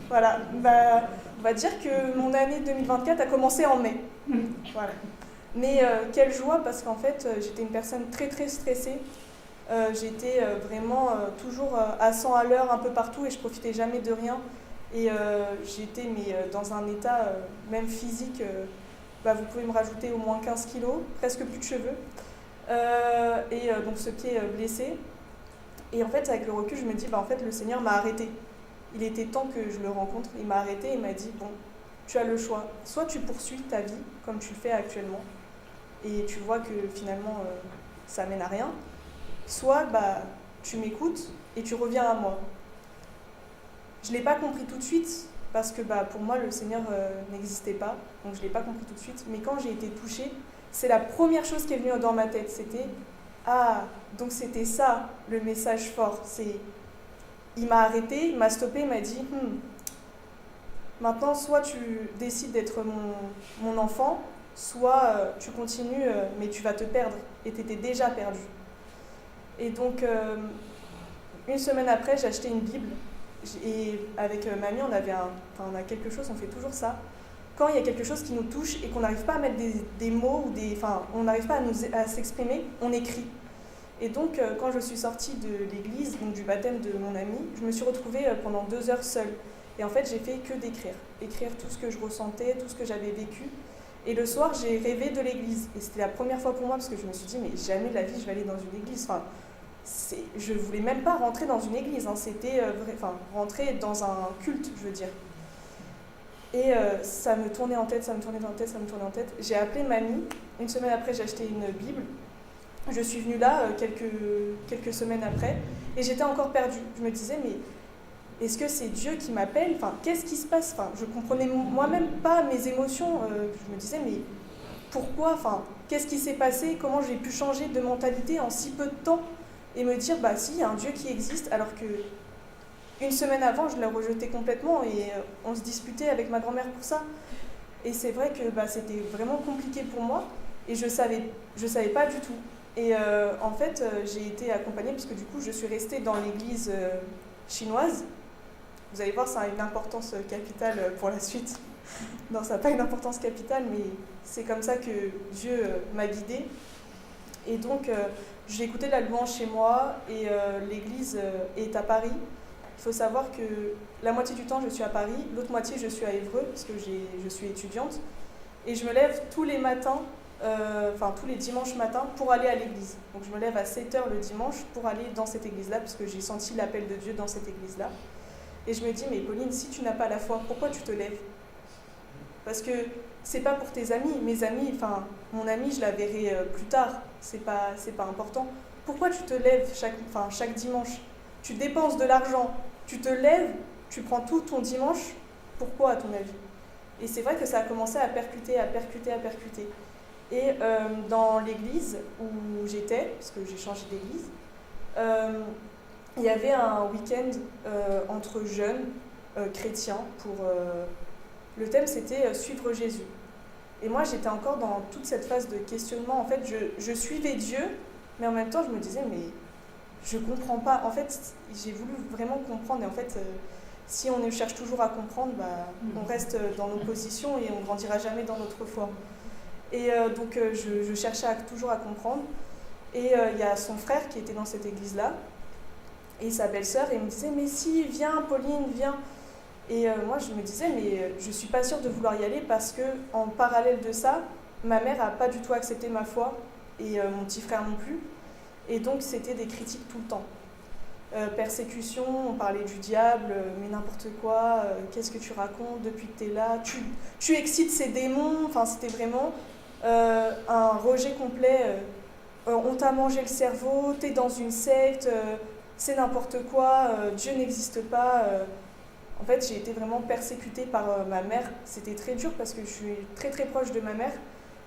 Voilà, on va dire que mon année 2024 a commencé en mai. Voilà. Mais quelle joie, parce qu'en fait, j'étais une personne très très stressée. J'étais vraiment toujours à 100 à l'heure un peu partout et je profitais jamais de rien. Et j'étais dans un état même physique, vous pouvez me rajouter au moins 15 kilos, presque plus de cheveux. Donc ce pied blessé. Et en fait, avec le recul, je me dis, en fait, le Seigneur m'a arrêtée. Il était temps que je le rencontre. Il m'a arrêtée et il m'a dit, bon, tu as le choix. Soit tu poursuis ta vie, comme tu le fais actuellement, et tu vois que finalement, ça mène à rien. Soit tu m'écoutes et tu reviens à moi. Je ne l'ai pas compris tout de suite, parce que pour moi, le Seigneur n'existait pas. Donc je ne l'ai pas compris tout de suite. Mais quand j'ai été touchée, c'est la première chose qui est venue dans ma tête. C'était, donc c'était ça, le message fort. Il m'a arrêté, il m'a stoppé, il m'a dit, maintenant, soit tu décides d'être mon enfant, soit tu continues, mais tu vas te perdre. Et tu étais déjà perdu. Et donc, une semaine après, j'ai acheté une Bible. Et avec mamie, on a quelque chose, on fait toujours ça. Quand il y a quelque chose qui nous touche et qu'on n'arrive pas à mettre des mots, on n'arrive pas à s'exprimer, on écrit. Et donc, quand je suis sortie de l'église, donc du baptême de mon ami, je me suis retrouvée pendant 2 heures seule. Et en fait, j'ai fait que d'écrire. Écrire tout ce que je ressentais, tout ce que j'avais vécu. Et le soir, j'ai rêvé de l'église. Et c'était la première fois pour moi, parce que je me suis dit, mais jamais de la vie, je vais aller dans une église. Je voulais même pas rentrer dans une église, c'était rentrer dans un culte, je veux dire. Et ça me tournait en tête. J'ai appelé mamie. Une semaine après, j'ai acheté une Bible. Je suis venue là quelques semaines après et j'étais encore perdue. Je me disais, mais est-ce que c'est Dieu qui m'appelle? Qu'est-ce qui se passe? Je comprenais moi-même pas mes émotions. Je me disais, mais pourquoi? Qu'est-ce qui s'est passé? Comment j'ai pu changer de mentalité en si peu de temps? Et me dire, si, il y a un Dieu qui existe, alors que une semaine avant, je l'ai rejeté complètement et on se disputait avec ma grand-mère pour ça. Et c'est vrai que c'était vraiment compliqué pour moi et je savais pas du tout. Et en fait, j'ai été accompagnée parce que du coup, je suis restée dans l'église chinoise. Vous allez voir, ça a une importance capitale pour la suite. Non, ça n'a pas une importance capitale, mais c'est comme ça que Dieu m'a guidée. Et donc, j'ai écouté la louange chez moi et l'église est à Paris. Il faut savoir que la moitié du temps, je suis à Paris, l'autre moitié, je suis à Évreux, parce que je suis étudiante. Et je me lève tous les matins, tous les dimanches matins, pour aller à l'église. Donc je me lève à 7h le dimanche pour aller dans cette église-là, parce que j'ai senti l'appel de Dieu dans cette église-là. Et je me dis, mais Pauline, si tu n'as pas la foi, pourquoi tu te lèves? Parce que c'est pas pour tes amis. Mes amis, mon ami, je la verrai plus tard. C'est pas important. Pourquoi tu te lèves chaque dimanche? Tu dépenses de l'argent, tu te lèves, tu prends tout ton dimanche. Pourquoi, à ton avis? Et c'est vrai que ça a commencé à percuter. Et dans l'église où j'étais, parce que j'ai changé d'église, il y avait un week-end entre jeunes chrétiens pour... le thème, c'était suivre Jésus. Et moi, j'étais encore dans toute cette phase de questionnement. En fait, je suivais Dieu, mais en même temps, je me disais, mais je comprends pas. En fait, j'ai voulu vraiment comprendre. Et en fait, si on cherche toujours à comprendre, on reste dans nos positions et on grandira jamais dans notre foi. Et donc, je cherchais toujours à comprendre. Et il y a son frère qui était dans cette église-là, et sa belle-sœur, et il me disait, mais si, viens, Pauline, viens. Et moi, je me disais, mais je ne suis pas sûre de vouloir y aller parce que, en parallèle de ça, ma mère n'a pas du tout accepté ma foi et mon petit frère non plus. Et donc c'était des critiques tout le temps. Persécution, on parlait du diable, mais n'importe quoi, qu'est-ce que tu racontes depuis que tu es là, tu excites ces démons, enfin c'était vraiment un rejet complet, on t'a mangé le cerveau, t'es dans une secte, c'est n'importe quoi, Dieu n'existe pas. En fait, j'ai été vraiment persécutée par ma mère, c'était très dur parce que je suis très très proche de ma mère,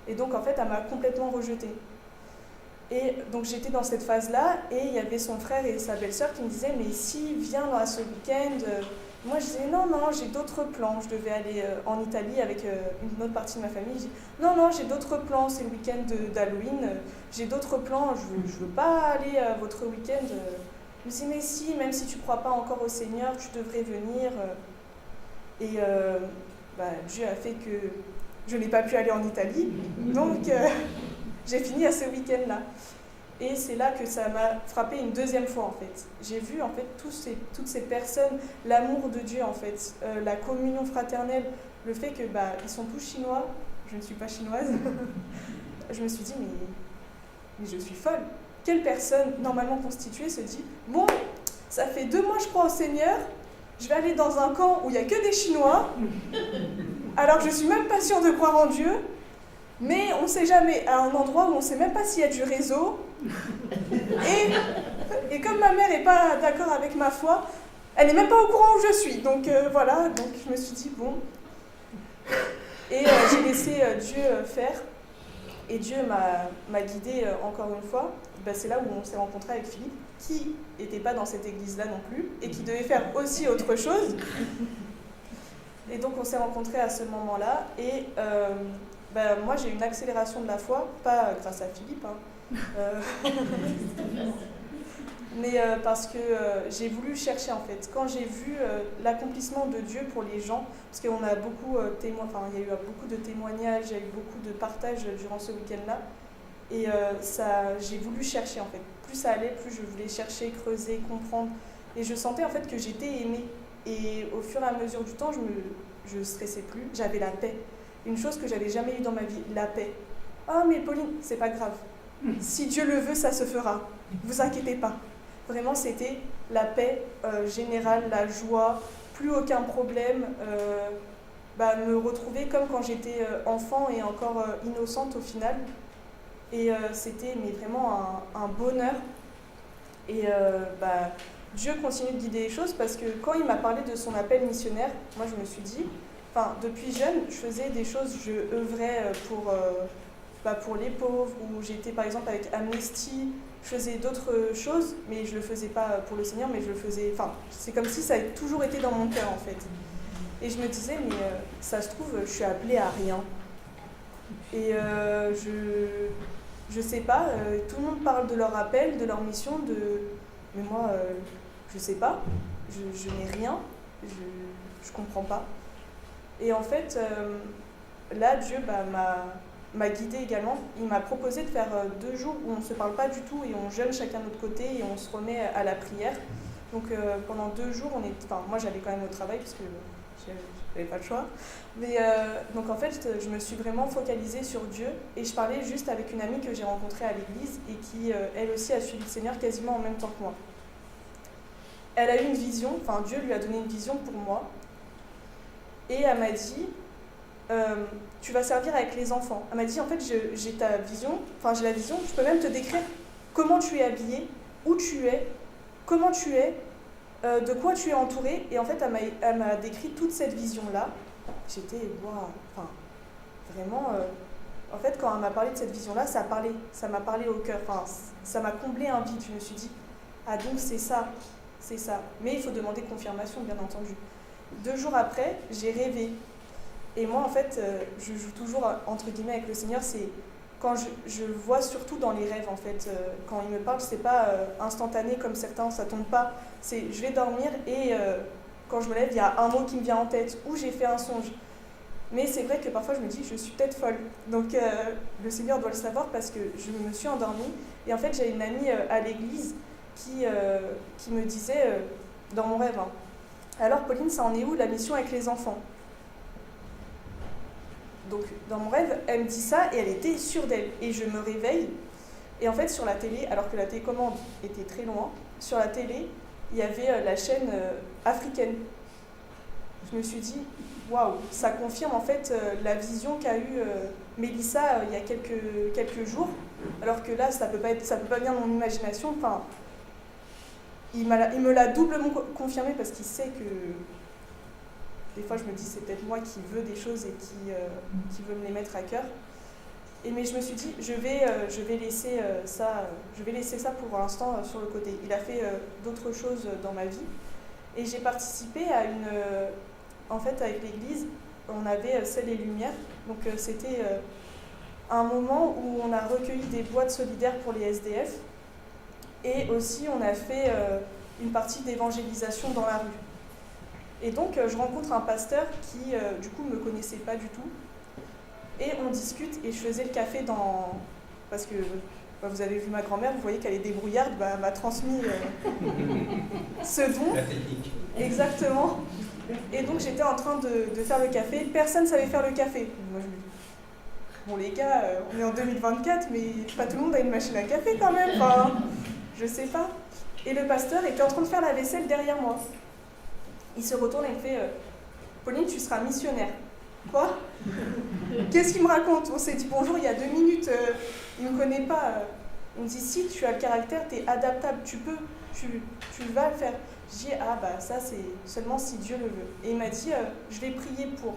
et donc en fait elle m'a complètement rejetée. Et donc j'étais dans cette phase-là, et il y avait son frère et sa belle-sœur qui me disaient « mais si, viens là ce week-end ». Moi je disais « non, non, j'ai d'autres plans ». Je devais aller en Italie avec une autre partie de ma famille. Je dis « non, non, j'ai d'autres plans, c'est le week-end d'Halloween, j'ai d'autres plans, je veux pas aller à votre week-end ». Je me dis « mais si, même si tu crois pas encore au Seigneur, tu devrais venir ». Et Dieu a fait que je n'ai pas pu aller en Italie, donc j'ai fini à ce week-end-là. Et c'est là que ça m'a frappé une deuxième fois, en fait. J'ai vu, en fait, toutes ces personnes, l'amour de Dieu, en fait, la communion fraternelle, le fait que, ils sont tous chinois, je ne suis pas chinoise. Je me suis dit, mais je suis folle. Quelle personne, normalement constituée, se dit, bon, ça fait 2 mois que je crois au Seigneur, je vais aller dans un camp où il n'y a que des Chinois, alors que je ne suis même pas sûre de croire en Dieu, mais on ne sait jamais, à un endroit où on ne sait même pas s'il y a du réseau. Et comme ma mère n'est pas d'accord avec ma foi, elle n'est même pas au courant où je suis. Donc voilà, donc je me suis dit, bon. Et j'ai laissé Dieu faire. Et Dieu m'a guidée encore une fois. C'est là où on s'est rencontré avec Philippe, qui n'était pas dans cette église-là non plus, et qui devait faire aussi autre chose. Et donc on s'est rencontrés à ce moment-là. Et moi j'ai eu une accélération de la foi, pas grâce à Philippe, mais parce que j'ai voulu chercher en fait. Quand j'ai vu l'accomplissement de Dieu pour les gens, parce qu'on a beaucoup il y a eu beaucoup de témoignages, il y a eu beaucoup de partages durant ce week-end-là, et j'ai voulu chercher en fait. Plus ça allait, plus je voulais chercher, creuser, comprendre, et je sentais en fait que j'étais aimée. Et au fur et à mesure du temps, je stressais plus, j'avais la paix. Une chose que j'avais jamais eue dans ma vie, la paix. Ah mais Pauline, c'est pas grave. Si Dieu le veut, ça se fera. Vous inquiétez pas. Vraiment, c'était la paix générale, la joie, plus aucun problème. Me retrouver comme quand j'étais enfant et encore innocente au final. Et c'était vraiment un bonheur. Et Dieu continue de guider les choses parce que quand il m'a parlé de son appel missionnaire, moi je me suis dit, depuis jeune, je faisais des choses, je œuvrais pour les pauvres, ou j'étais par exemple avec Amnesty, je faisais d'autres choses, mais je ne le faisais pas pour le Seigneur, mais je le faisais, c'est comme si ça avait toujours été dans mon cœur en fait. Et je me disais, mais ça se trouve, je suis appelée à rien. Et je sais pas, tout le monde parle de leur appel, de leur mission, mais moi, je sais pas, je n'ai rien, je comprends pas. Et en fait, là, Dieu m'a guidée également. Il m'a proposé de faire 2 jours où on ne se parle pas du tout et on jeûne chacun de notre côté et on se remet à la prière. Donc pendant 2 jours, moi j'allais quand même au travail parce que je n'avais pas le choix. Mais donc en fait, je me suis vraiment focalisée sur Dieu et je parlais juste avec une amie que j'ai rencontrée à l'église et qui, elle aussi, a suivi le Seigneur quasiment en même temps que moi. Elle a eu une vision, Dieu lui a donné une vision pour moi. Et elle m'a dit, tu vas servir avec les enfants. Elle m'a dit, en fait, j'ai ta vision, j'ai la vision, je peux même te décrire comment tu es habillée, où tu es, comment tu es, de quoi tu es entourée. Et en fait, elle m'a décrit toute cette vision-là. J'étais, waouh, vraiment, en fait, quand elle m'a parlé de cette vision-là, ça m'a parlé au cœur, ça m'a comblé un vide. Je me suis dit, ah donc c'est ça. Mais il faut demander confirmation, bien entendu. 2 jours après, j'ai rêvé. Et moi, en fait, je joue toujours, entre guillemets, avec le Seigneur. C'est quand je vois surtout dans les rêves, en fait. Quand il me parle, c'est pas instantané comme certains, ça tombe pas. C'est je vais dormir et quand je me lève, il y a un mot qui me vient en tête ou j'ai fait un songe. Mais c'est vrai que parfois, je me dis, je suis peut-être folle. Donc, le Seigneur doit le savoir parce que je me suis endormie. Et en fait, j'ai une amie à l'église qui me disait, dans mon rêve, alors Pauline, ça en est où la mission avec les enfants? Donc dans mon rêve, elle me dit ça et elle était sûre d'elle. Et je me réveille Et en fait, sur la télé, alors que la télécommande était très loin, sur la télé, il y avait la chaîne africaine. Je me suis dit, waouh, ça confirme en fait la vision qu'a eue Mélissa il y a quelques jours, alors que là, ça peut pas venir de mon imagination. Enfin, il me l'a doublement confirmé parce qu'il sait que des fois, je me dis, c'est peut-être moi qui veux des choses et qui veut me les mettre à cœur. Mais je me suis dit, je vais laisser ça pour l'instant sur le côté. Il a fait d'autres choses dans ma vie. Et j'ai participé à en fait, avec l'église, on avait Sel et Lumière. Donc c'était un moment où on a recueilli des boîtes solidaires pour les SDF. Et aussi, on a fait une partie d'évangélisation dans la rue. Et donc, je rencontre un pasteur qui, du coup, ne me connaissait pas du tout. Et on discute, et je faisais le café parce que vous avez vu ma grand-mère, vous voyez qu'elle est débrouillarde, elle m'a transmis ce don. La technique. Exactement. Et donc, j'étais en train de faire le café. Personne ne savait faire le café. Moi, je me dis, bon, les gars, on est en 2024, mais pas tout le monde a une machine à café quand même. Enfin, je sais pas. Et le pasteur était en train de faire la vaisselle derrière moi. Il se retourne et me fait Pauline, tu seras missionnaire. Quoi? Qu'est-ce qu'il me raconte? On s'est dit bonjour il y a 2 minutes, il ne me connaît pas. Il me dit si tu as le caractère, tu es adaptable, tu vas le faire. Je dis ça c'est seulement si Dieu le veut. Et il m'a dit je vais prier pour.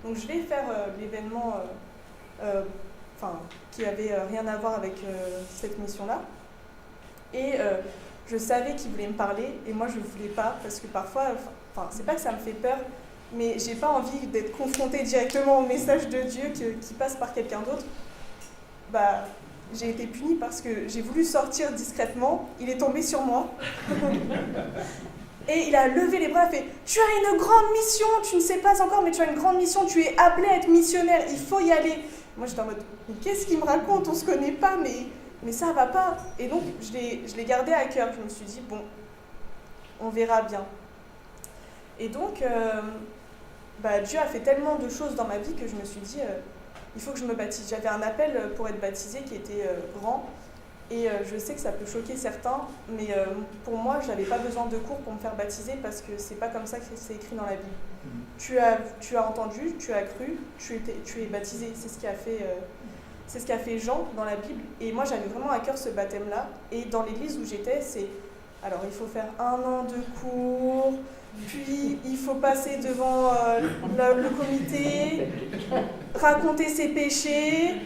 Donc je vais faire l'événement qui avait rien à voir avec cette mission-là. Et je savais qu'il voulait me parler et moi je ne voulais pas parce que parfois, c'est pas que ça me fait peur, mais j'ai pas envie d'être confrontée directement au message de Dieu qui passe par quelqu'un d'autre. J'ai été punie parce que j'ai voulu sortir discrètement, il est tombé sur moi. Et il a levé les bras et fait « Tu as une grande mission, tu ne sais pas encore, mais tu as une grande mission, tu es appelé à être missionnaire, il faut y aller. » Moi j'étais en mode « Mais qu'est-ce qu'il me raconte? On se connaît pas, mais ça va pas. » Et donc je l'ai gardé à cœur, je me suis dit « Bon, on verra bien. » Et donc, Dieu a fait tellement de choses dans ma vie que je me suis dit il faut que je me baptise. J'avais un appel pour être baptisée qui était grand. Et je sais que ça peut choquer certains, mais pour moi, je n'avais pas besoin de cours pour me faire baptiser parce que c'est pas comme ça que c'est écrit dans la Bible. Tu as entendu, tu as cru, tu es baptisé. C'est ce qu'a fait Jean dans la Bible. Et moi, j'avais vraiment à cœur ce baptême-là. Et dans l'église où j'étais, alors il faut faire 1 an de cours, puis il faut passer devant le comité, raconter ses péchés,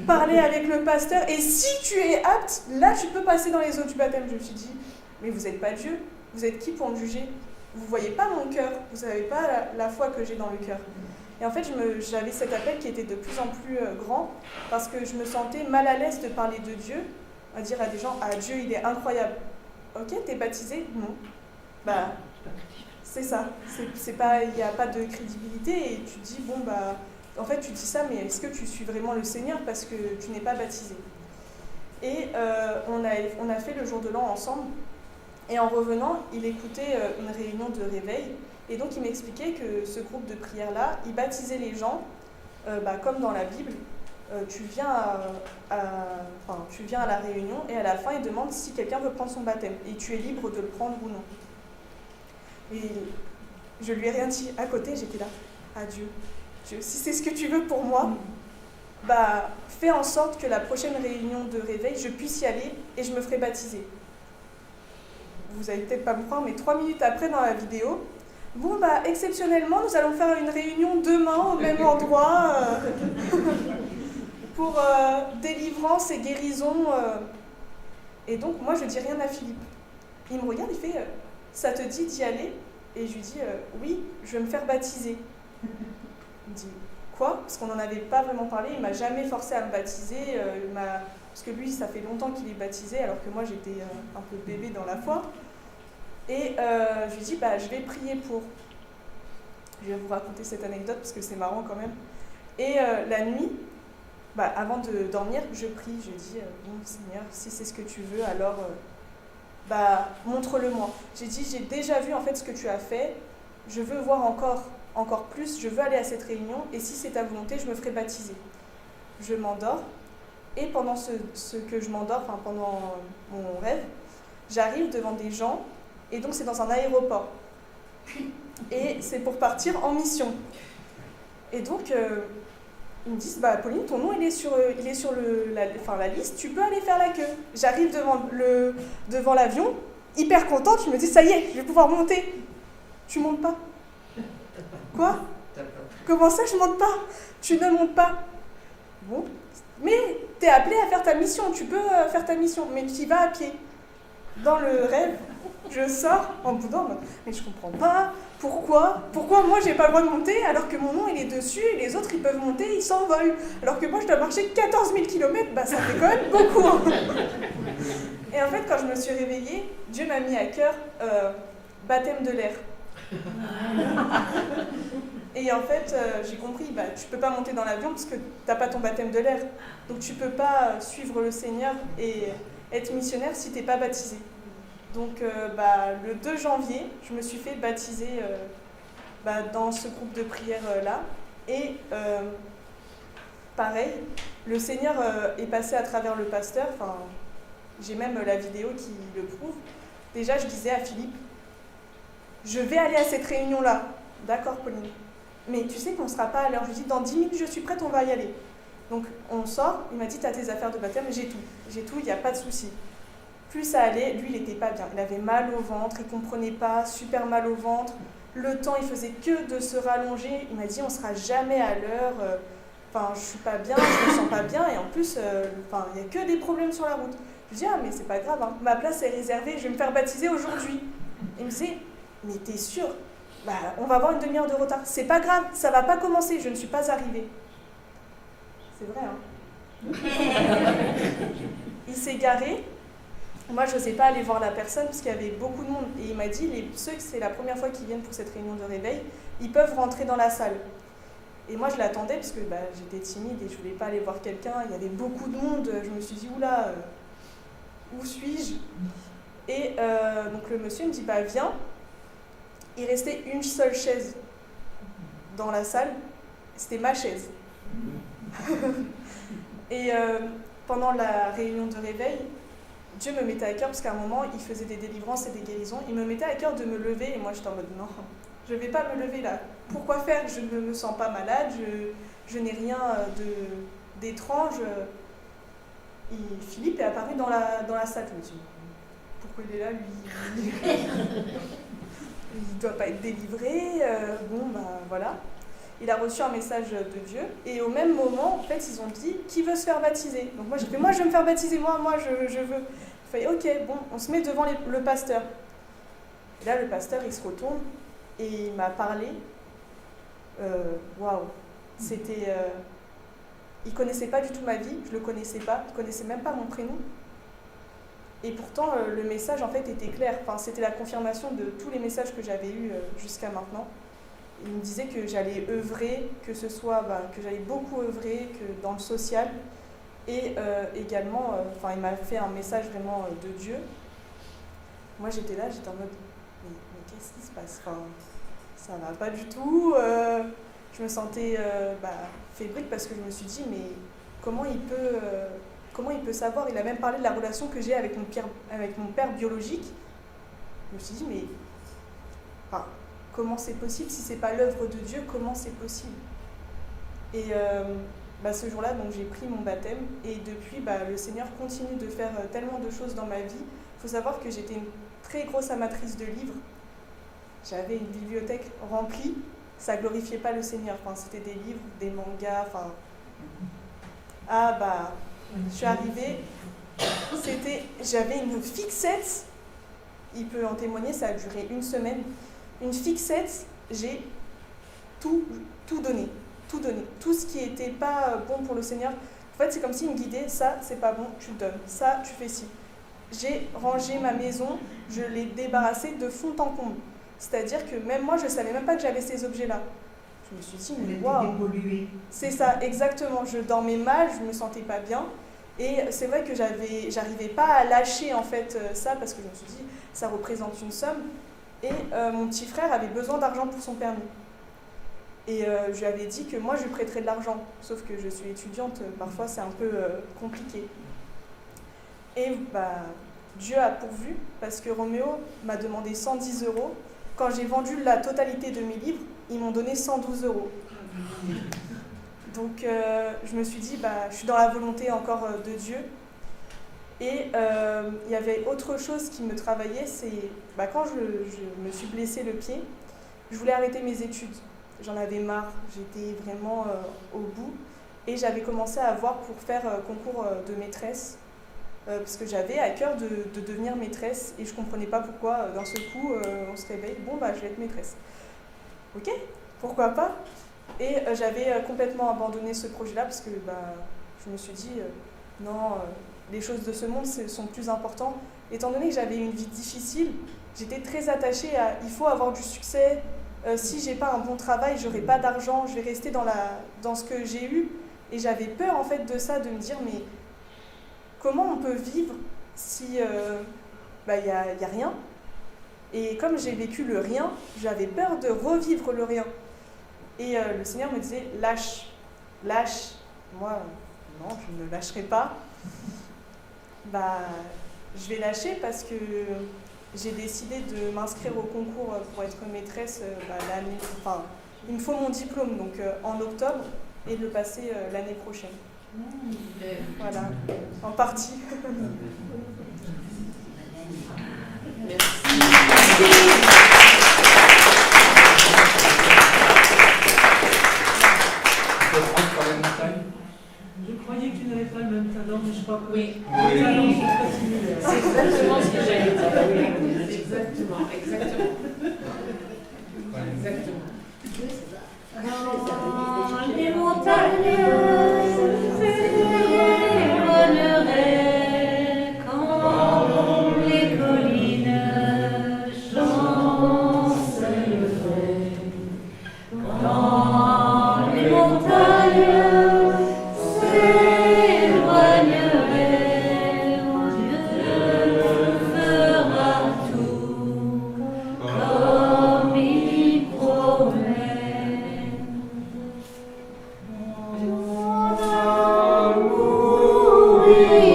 parler avec le pasteur, et si tu es apte, là tu peux passer dans les eaux du baptême. Je me suis dit, mais vous n'êtes pas Dieu, vous êtes qui pour me juger? Vous ne voyez pas mon cœur, vous ne savez pas la foi que j'ai dans le cœur. Et en fait, j'avais cet appel qui était de plus en plus grand, parce que je me sentais mal à l'aise de parler de Dieu, à dire à des gens, Dieu il est incroyable. Ok, t'es baptisé? Non. C'est ça. Il n'y a pas de crédibilité et tu te dis, en fait tu dis ça, mais est-ce que tu suis vraiment le Seigneur parce que tu n'es pas baptisé? Et on a fait le jour de l'an ensemble et en revenant, il écoutait une réunion de réveil et donc il m'expliquait que ce groupe de prière-là, il baptisait les gens comme dans la Bible. Tu viens à la réunion et à la fin, il demande si quelqu'un veut prendre son baptême et tu es libre de le prendre ou non. Et je lui ai rien dit. À côté, j'étais là. Dieu, si c'est ce que tu veux pour moi, fais en sorte que la prochaine réunion de réveil, je puisse y aller et je me ferai baptiser. Vous allez peut-être pas me croire, mais 3 minutes après dans la vidéo, exceptionnellement, nous allons faire une réunion demain au même endroit pour délivrance et guérison. Et donc, moi, je dis rien à Philippe. Il me regarde, il fait ça te dit d'y aller? Et je lui dis oui, je vais me faire baptiser. Il me dit quoi? Parce qu'on n'en avait pas vraiment parlé, il m'a jamais forcé à me baptiser, parce que lui ça fait longtemps qu'il est baptisé alors que moi j'étais un peu bébé dans la foi. Et je lui dis je vais prier pour. Je vais vous raconter cette anecdote parce que c'est marrant quand même. Et la nuit, avant de dormir, je prie, je dis bon Seigneur, si c'est ce que tu veux, alors montre-le-moi. J'ai dit, j'ai déjà vu en fait ce que tu as fait, je veux voir encore plus, je veux aller à cette réunion, et si c'est ta volonté, je me ferai baptiser. Je m'endors, Et pendant ce que je m'endors, enfin pendant mon rêve, j'arrive devant des gens, et donc c'est dans un aéroport. Et c'est pour partir en mission. Et donc, ils me disent, bah, Pauline, ton nom il est sur la liste, tu peux aller faire la queue. J'arrive devant l'avion, hyper contente, je me dis, ça y est, je vais pouvoir monter. Tu montes pas. Quoi? Comment ça, je monte pas? Tu ne montes pas. Bon, mais t'es appelé à faire ta mission, tu peux faire ta mission, mais tu y vas à pied. Dans le rêve, je sors en boudant, mais je comprends pas, pourquoi moi j'ai pas le droit de monter alors que mon nom il est dessus et les autres ils peuvent monter, ils s'envolent. Alors que moi je dois marcher 14 000 km, bah ça fait quand même beaucoup. Hein. Et en fait quand je me suis réveillée, Dieu m'a mis à cœur baptême de l'air. Et en fait j'ai compris, bah tu peux pas monter dans l'avion parce que t'as pas ton baptême de l'air. Donc tu peux pas suivre le Seigneur et être missionnaire si t'es pas baptisé. Donc le 2 janvier, je me suis fait baptiser dans ce groupe de prière-là. Et pareil, le Seigneur est passé à travers le pasteur. Enfin, j'ai même la vidéo qui le prouve. Déjà, je disais à Philippe, je vais aller à cette réunion-là. D'accord, Pauline. Mais tu sais qu'on ne sera pas à l'heure. Je lui dis, dans 10 minutes, je suis prête, on va y aller. Donc, on sort. Il m'a dit, t'as tes affaires de baptême. J'ai tout, il n'y a pas de souci. Plus ça allait, lui, il n'était pas bien. Il avait mal au ventre, il ne comprenait pas, super mal au ventre. Le temps, il faisait que de se rallonger. Il m'a dit, on ne sera jamais à l'heure. Enfin, je ne suis pas bien, je ne me sens pas bien. Et en plus, il n'y a que des problèmes sur la route. Je dis, ah, mais c'est pas grave, hein. Ma place est réservée, je vais me faire baptiser aujourd'hui. Il me disait, mais t'es sûr? Bah, on va avoir une demi-heure de retard. C'est pas grave, ça va pas commencer, je ne suis pas arrivée. C'est vrai, hein. Il s'est garé. Moi, je n'osais pas aller voir la personne parce qu'il y avait beaucoup de monde. Et il m'a dit, ceux que c'est la première fois qu'ils viennent pour cette réunion de réveil, ils peuvent rentrer dans la salle. Et moi, je l'attendais parce que j'étais timide et je ne voulais pas aller voir quelqu'un. Il y avait beaucoup de monde. Je me suis dit, oula, où suis-je? Et donc le monsieur me dit, bah viens. Il restait une seule chaise dans la salle. C'était ma chaise. Et pendant la réunion de réveil, Dieu me mettait à cœur, parce qu'à un moment, il faisait des délivrances et des guérisons. Il me mettait à cœur de me lever, et moi, j'étais en mode, non, je ne vais pas me lever là. Pourquoi faire? Je ne me sens pas malade, je n'ai rien d'étrange. Et Philippe est apparu dans la salle. Je me dis, pourquoi il est là, lui? Il ne doit pas être délivré. Voilà. Il a reçu un message de Dieu. Et au même moment, en fait, ils ont dit, qui veut se faire baptiser? Donc moi, j'ai fait, moi, je veux me faire baptiser, moi, je veux. Il fait, ok, bon, on se met devant le pasteur. Et là, le pasteur, il se retourne et il m'a parlé. Waouh. C'était... il ne connaissait pas du tout ma vie, je ne le connaissais pas, il ne connaissait même pas mon prénom. Et pourtant, le message, en fait, était clair. Enfin, c'était la confirmation de tous les messages que j'avais eus jusqu'à maintenant. Il me disait que j'allais œuvrer, que j'allais beaucoup œuvrer, que dans le social. Et également, il m'a fait un message vraiment de Dieu. Moi, j'étais là, j'étais en mode, mais qu'est-ce qui se passe? Enfin, ça va pas du tout. Je me sentais fébrile parce que je me suis dit, mais comment il peut savoir? Il a même parlé de la relation que j'ai avec mon père biologique. Je me suis dit, mais comment c'est possible? Si c'est pas l'œuvre de Dieu, comment c'est possible? Et ce jour-là, donc, j'ai pris mon baptême. Et depuis, le Seigneur continue de faire tellement de choses dans ma vie. Il faut savoir que j'étais une très grosse amatrice de livres. J'avais une bibliothèque remplie. Ça glorifiait pas le Seigneur. Enfin, c'était des livres, des mangas. Je suis arrivée. J'avais une fixette. Il peut en témoigner. Ça a duré une semaine. Une fixette. J'ai tout donné. Tout donné. Tout ce qui n'était pas bon pour le Seigneur. En fait, c'est comme s'il me guidait. Ça, c'est pas bon. Tu le donnes. Ça, tu fais ci. J'ai rangé ma maison. Je l'ai débarrassée de fond en comble. C'est-à-dire que même moi, je ne savais même pas que j'avais ces objets-là. Je me suis dit, mais waouh! C'est ça, exactement. Je dormais mal, je ne me sentais pas bien. Et c'est vrai que j'arrivais pas à lâcher en fait ça parce que je me suis dit, ça représente une somme. Et mon petit frère avait besoin d'argent pour son permis. Et je lui avais dit que moi, je lui prêterais de l'argent. Sauf que je suis étudiante, parfois c'est un peu compliqué. Et Dieu a pourvu, parce que Roméo m'a demandé 110 €. Quand j'ai vendu la totalité de mes livres, ils m'ont donné 112 €. Donc je me suis dit, je suis dans la volonté encore de Dieu. Et il y avait autre chose qui me travaillait, c'est quand je me suis blessée le pied, je voulais arrêter mes études. J'en avais marre, j'étais vraiment au bout. Et j'avais commencé à voir pour faire concours de maîtresse, parce que j'avais à cœur de devenir maîtresse. Et je ne comprenais pas pourquoi, d'un seul coup, on se réveille, je vais être maîtresse. Ok, pourquoi pas? Et j'avais complètement abandonné ce projet-là, parce que je me suis dit, non, les choses de ce monde sont plus importantes. Étant donné que j'avais une vie difficile, j'étais très attachée à il faut avoir du succès. Si j'ai pas un bon travail, j'aurai pas d'argent, je vais rester dans ce que j'ai eu. Et j'avais peur en fait de ça, de me dire mais comment on peut vivre si y a rien. Et comme j'ai vécu le rien, j'avais peur de revivre le rien. Et le Seigneur me disait lâche. Moi non, je ne lâcherai pas. Je vais lâcher parce que j'ai décidé de m'inscrire au concours pour être maîtresse l'année. Enfin, il me faut mon diplôme donc en octobre et le passer l'année prochaine. Voilà, en partie. Je croyais que tu n'avais pas le même talent, mais je crois que Oui. le talent est très similaire. C'est exactement ce que j'allais dire. Exactement. Quand les montagnes s'éloigneraient, quand les collines chancelleraient, quand les montagnes s'éloigneraient, Dieu fera tout comme il promet.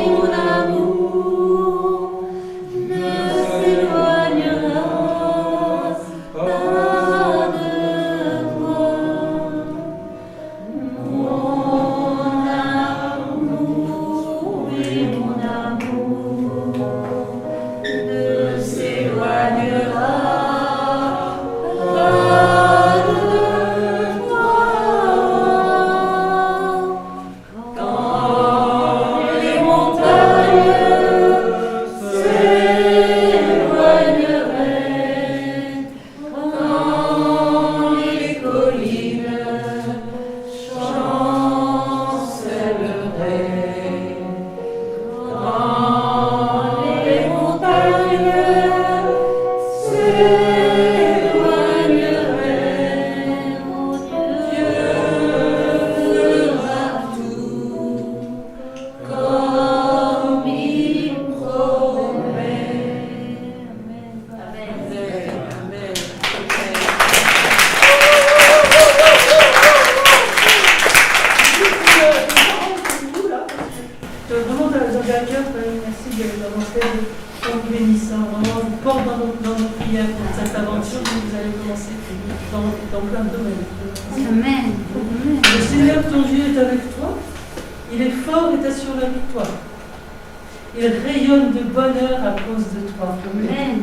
Mon amour ne s'éloignera pas de toi. Mon amour, oui, mon amour ne s'éloignera pas de toi. Quand les montagnes s'éloigneraient, quand les collines chancelleraient, quand les montagnes s'éloigneraient, oh Dieu fera tout comme il promet. Amen. Vraiment, vous avez à cœur, merci d'avoir fait comme bénissant. Vraiment, on vous porte dans nos prières pour cette aventure que vous allez commencer dans plein de domaines. Amen. Le Seigneur, ton Dieu, est avec toi. Il est fort et t'assure la victoire. Il rayonne de bonheur à cause de toi. Amen.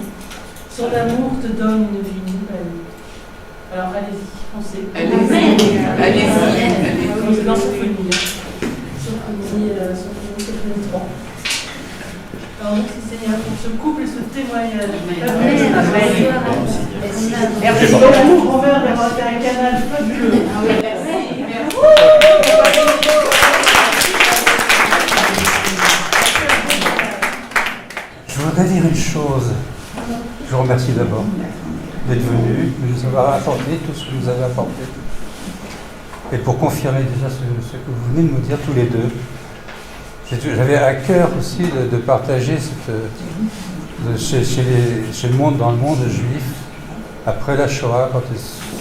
Son amour te donne une vie nouvelle. Alors allez-y, foncez. Amen. Allez-y. Dans Sophonie. Sophonie 3. Alors merci Seigneur pour ce couple et ce témoignage. Merci beaucoup, grand-mère, d'avoir fait un canal fabuleux. Je voudrais dire une chose. Je vous remercie d'abord d'être venu, de nous avoir apporté tout ce que vous avez apporté. Et pour confirmer déjà ce que vous venez de nous dire tous les deux, j'avais à cœur aussi de partager chez le monde, dans le monde juif, après la Shoah, quand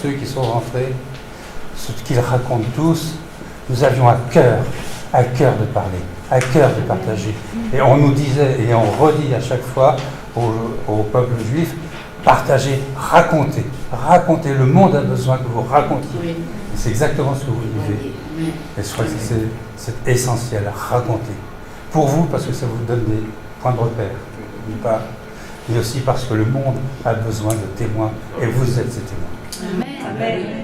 ceux qui sont rentrés, ce qu'ils racontent tous, nous avions à cœur de parler, à cœur de partager. Et on nous disait, et on redit à chaque fois au peuple juif, partagez, racontez. Racontez, le monde a besoin que vous racontiez. Oui. Et c'est exactement ce que vous vivez. Et je crois que c'est essentiel, raconter. Pour vous, parce que ça vous donne des points de repère, d'une part, mais aussi parce que le monde a besoin de témoins, et vous êtes ces témoins. Amen. Amen.